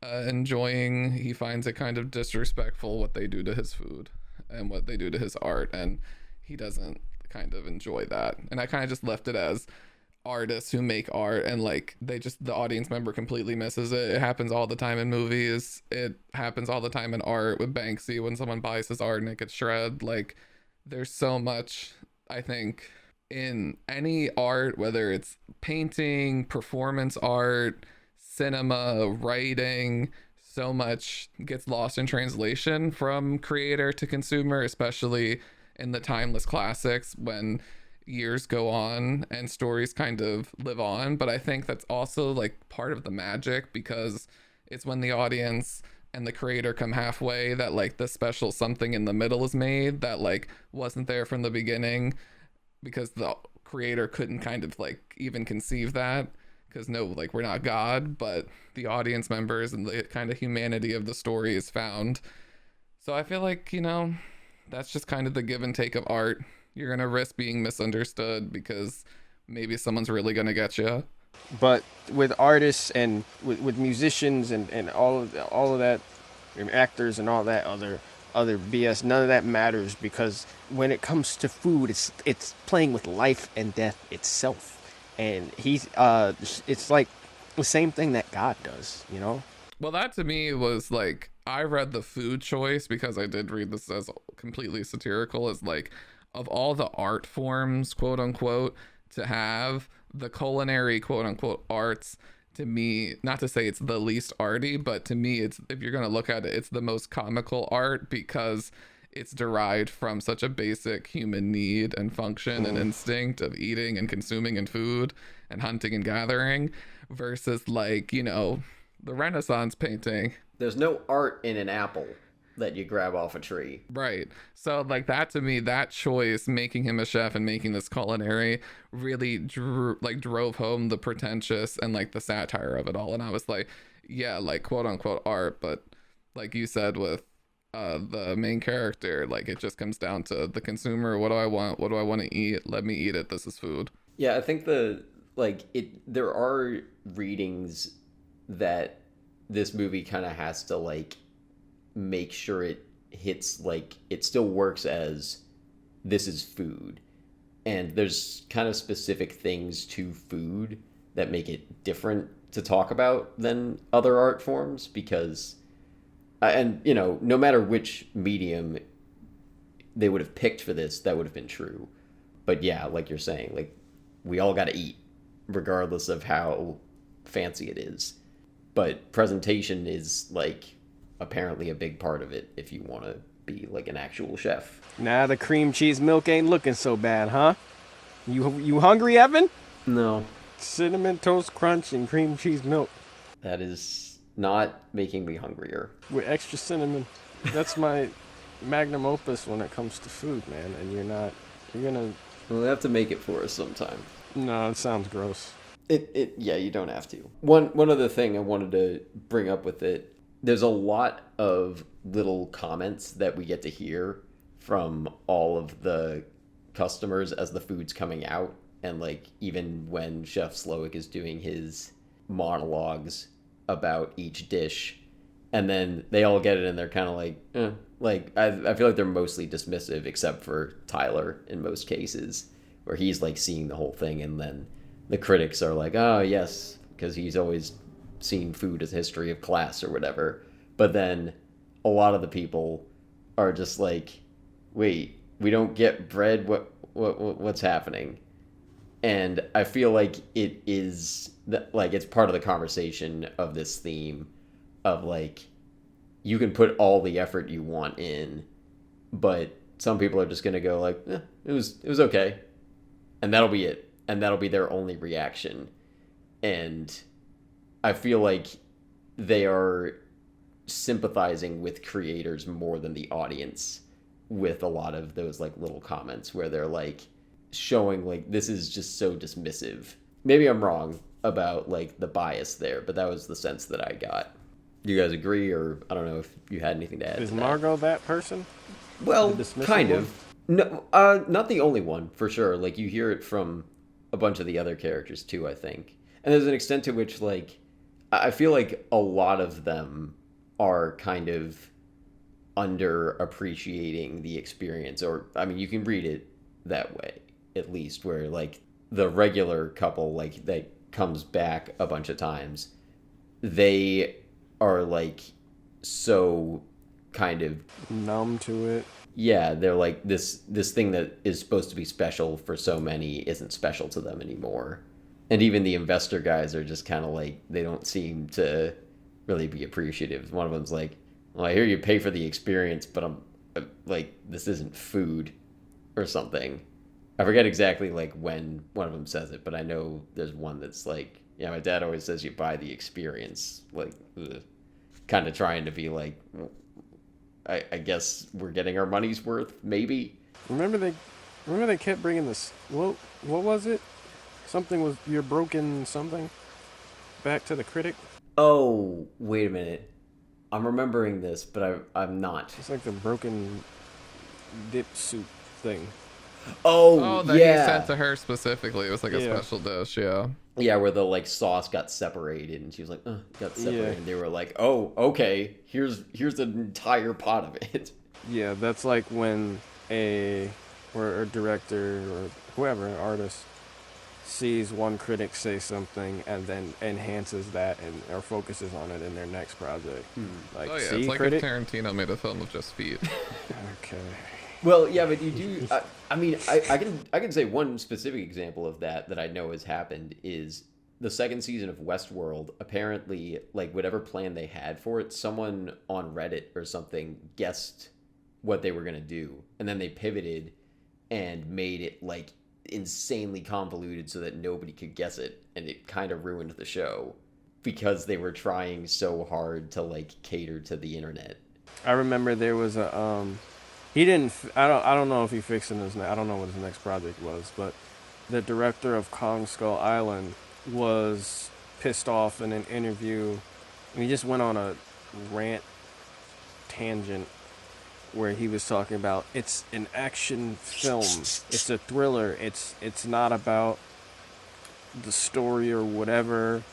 enjoying, he finds it kind of disrespectful what they do to his food and what they do to his art, and he doesn't kind of enjoy that. And I kind of just left it as artists who make art, and like they just, the audience member completely misses it. It happens all the time in movies, it happens all the time in art with Banksy when someone buys his art and it gets shredded. Like, there's so much, I think, in any art, whether it's painting, performance art, cinema, writing, so much gets lost in translation from creator to consumer, especially in the timeless classics when years go on and stories kind of live on. But I think that's also like part of the magic, because it's when the audience and the creator come halfway that like the special something in the middle is made that like wasn't there from the beginning, because the creator couldn't kind of like even conceive that, because no, like we're not God, but the audience members and the kind of humanity of the story is found. So I feel like, you know, that's just kind of the give and take of art. You're gonna risk being misunderstood because maybe someone's really gonna get you. But with artists and with musicians and all of that, and actors and all that other BS, none of that matters, because when it comes to food, it's playing with life and death itself. And he's it's like the same thing that God does, you know? Well, that to me was like, I read the food choice, because I did read this as completely satirical, as like, of all the art forms, quote unquote, to have, the culinary quote unquote arts, to me, not to say it's the least arty, but to me it's, if you're going to look at it, it's the most comical art, because it's derived from such a basic human need and function and instinct of eating and consuming and food and hunting and gathering, versus like, you know, the Renaissance painting. There's no art in an apple that you grab off a tree. Right. So like that, to me, that choice, making him a chef and making this culinary, really drove home the pretentious and like the satire of it all. And I was like, yeah, like quote unquote art, but like you said with the main character, like it just comes down to the consumer. What do I want? What do I want to eat? Let me eat it. This is food. Yeah, I think there are readings that this movie kind of has to like make sure it hits, like it still works as this is food, and there's kind of specific things to food that make it different to talk about than other art forms, because and you know, no matter which medium they would have picked for this, that would have been true. But yeah, like you're saying, like we all got to eat regardless of how fancy it is, but presentation is like apparently a big part of it if you want to be like an actual chef. Nah, the cream cheese milk ain't looking so bad, huh? You hungry, Evan? No. Cinnamon toast crunch and cream cheese milk. That is not making me hungrier. With extra cinnamon. That's my magnum opus when it comes to food, man. And you're gonna... We'll have to make it for us sometime. No, it sounds gross. Yeah, you don't have to. One other thing I wanted to bring up with it, there's a lot of little comments that we get to hear from all of the customers as the food's coming out. And like even when Chef Slowick is doing his monologues about each dish, and then they all get it and they're kind of like, like I feel like they're mostly dismissive, except for Tyler in most cases, where he's like seeing the whole thing, and then the critics are like, oh yes, because he's always seen food as a history of class or whatever. But then a lot of the people are just like, wait, we don't get bread. What's happening? And I feel like it is like it's part of the conversation of this theme of like you can put all the effort you want in, but some people are just gonna go like, it was okay, and that'll be it, and that'll be their only reaction. And I feel like they are sympathizing with creators more than the audience with a lot of those like little comments where they're like showing like this is just so dismissive. Maybe I'm wrong about like the bias there, but that was the sense that I got. Do you guys agree, or I don't know if you had anything to add? Is to that. Margot that person? Well, kind of. No, not the only one for sure. Like you hear it from a bunch of the other characters too, I think. And there's an extent to which like I feel like a lot of them are kind of underappreciating the experience, or I mean, you can read it that way at least, where like the regular couple like that comes back a bunch of times, they are like so kind of numb to it. Yeah, they're like this thing that is supposed to be special for so many isn't special to them anymore. And even the investor guys are just kind of like, they don't seem to really be appreciative. One of them's like, well, I hear you pay for the experience, but I'm like, this isn't food or something. I forget exactly like when one of them says it, but I know there's one that's like, yeah, my dad always says you buy the experience. Like, kind of trying to be like, I guess we're getting our money's worth, maybe. Remember they kept bringing this. What was it? Something was you're broken something. Back to the critic. Oh, wait a minute. I'm remembering this, but I'm not. It's like the broken dip soup thing. Oh, that yeah. he sent to her specifically. It was like a special dish, yeah. Yeah, where the like sauce got separated, and she was like, got separated. Yeah. And they were like, oh, okay, here's an entire pot of it. Yeah, that's like when a director or whoever, an artist, sees one critic say something and then enhances that or focuses on it in their next project. Like, Oh yeah, see, it's like critic? if Tarantino made a film with just feet. Okay. Well, yeah, but you do. I mean, I can say one specific example of that I know has happened is the second season of Westworld. Apparently, like whatever plan they had for it, someone on Reddit or something guessed what they were gonna do, and then they pivoted and made it like insanely convoluted so that nobody could guess it, and it kind of ruined the show because they were trying so hard to like cater to the internet. I remember there was a he didn't. I don't know if he fixed it in his. I don't know what his next project was, but the director of Kong Skull Island was pissed off in an interview, and he just went on a rant tangent where he was talking about it's an action film, it's a thriller, it's not about the story or whatever,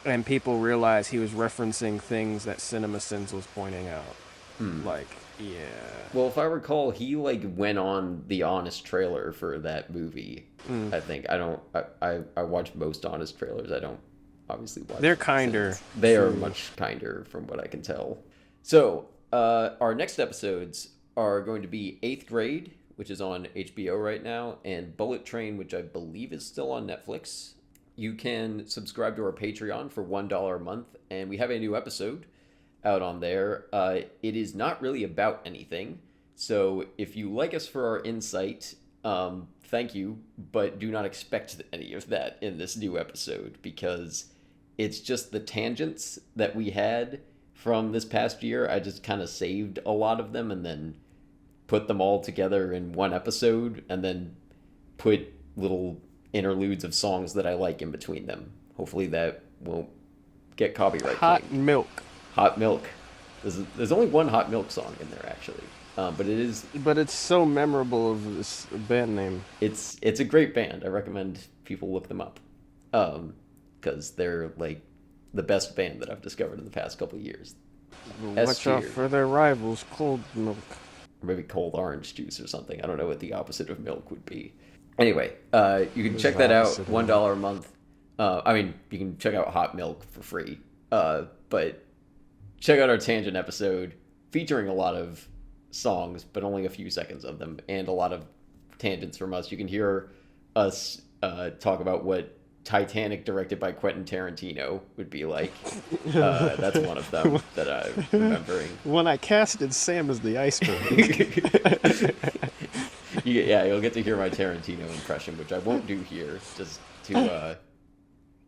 and people realized he was referencing things that CinemaSins was pointing out. Like, yeah. Well, if I recall, he like went on the Honest trailer for that movie. I think I watch most Honest trailers. I don't obviously watch. They're kinder. They are much kinder from what I can tell. So our next episodes are going to be 8th Grade, which is on HBO right now, and Bullet Train, which I believe is still on Netflix. You can subscribe to our Patreon for $1 a month, and we have a new episode out on there. It is not really about anything, so if you like us for our insight, thank you, but do not expect any of that in this new episode, because it's just the tangents that we had from this past year. I just kind of saved a lot of them and then put them all together in one episode, and then put little interludes of songs that I like in between them. Hopefully that won't get copyright claimed. Hot Milk. Hot Milk. There's only one Hot Milk song in there, actually. But it is. But it's so memorable of this band name. It's a great band. I recommend people look them up, because they're like the best band that I've discovered in the past couple of years. Watch out for their rivals, Cold Milk. Or maybe cold orange juice or something. I don't know what the opposite of milk would be. Anyway, you can check that out. $1 a month. I mean, you can check out Hot Milk for free. But check out our tangent episode featuring a lot of songs, but only a few seconds of them, and a lot of tangents from us. You can hear us talk about what Titanic directed by Quentin Tarantino would be like. That's one of them that I'm remembering. When I casted Sam as the iceberg. Yeah, you'll get to hear my Tarantino impression, which I won't do here, just to,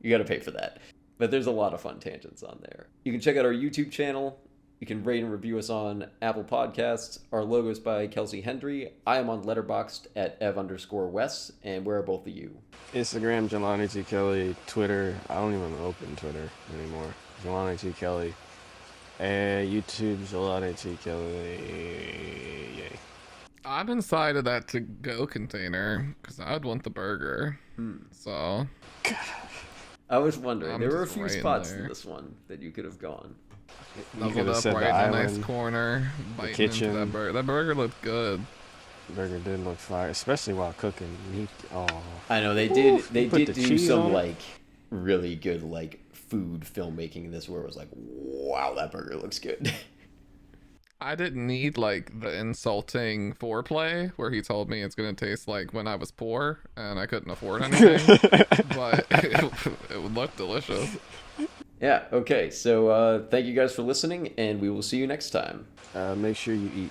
you gotta pay for that. But there's a lot of fun tangents on there. You can check out our YouTube channel. You can rate and review us on Apple Podcasts. Our logo's by Kelsey Hendry. I am on Letterboxd at ev_Wes, and where are both of you? Instagram, Jelani T. Kelly. Twitter, I don't even open Twitter anymore. Jelani T. Kelly. And YouTube, Jelani T. Kelly. Yay. I'm inside of that to-go container because I'd want the burger. So I was wondering. I'm there were a just few right in spots there. in this one that you could have gone. Snuggled up said right the in a nice island, corner, biting kitchen. into that burger. That burger looked good. Burger did look fire, especially while cooking. I know they did. They put did the do cheese some on it. like really good like food filmmaking in this, where it was like, wow, that burger looks good. I didn't need like the insulting foreplay where he told me it's gonna taste like when I was poor and I couldn't afford anything, but it would look delicious. Yeah. Okay. So thank you guys for listening, and we will see you next time. Make sure you eat.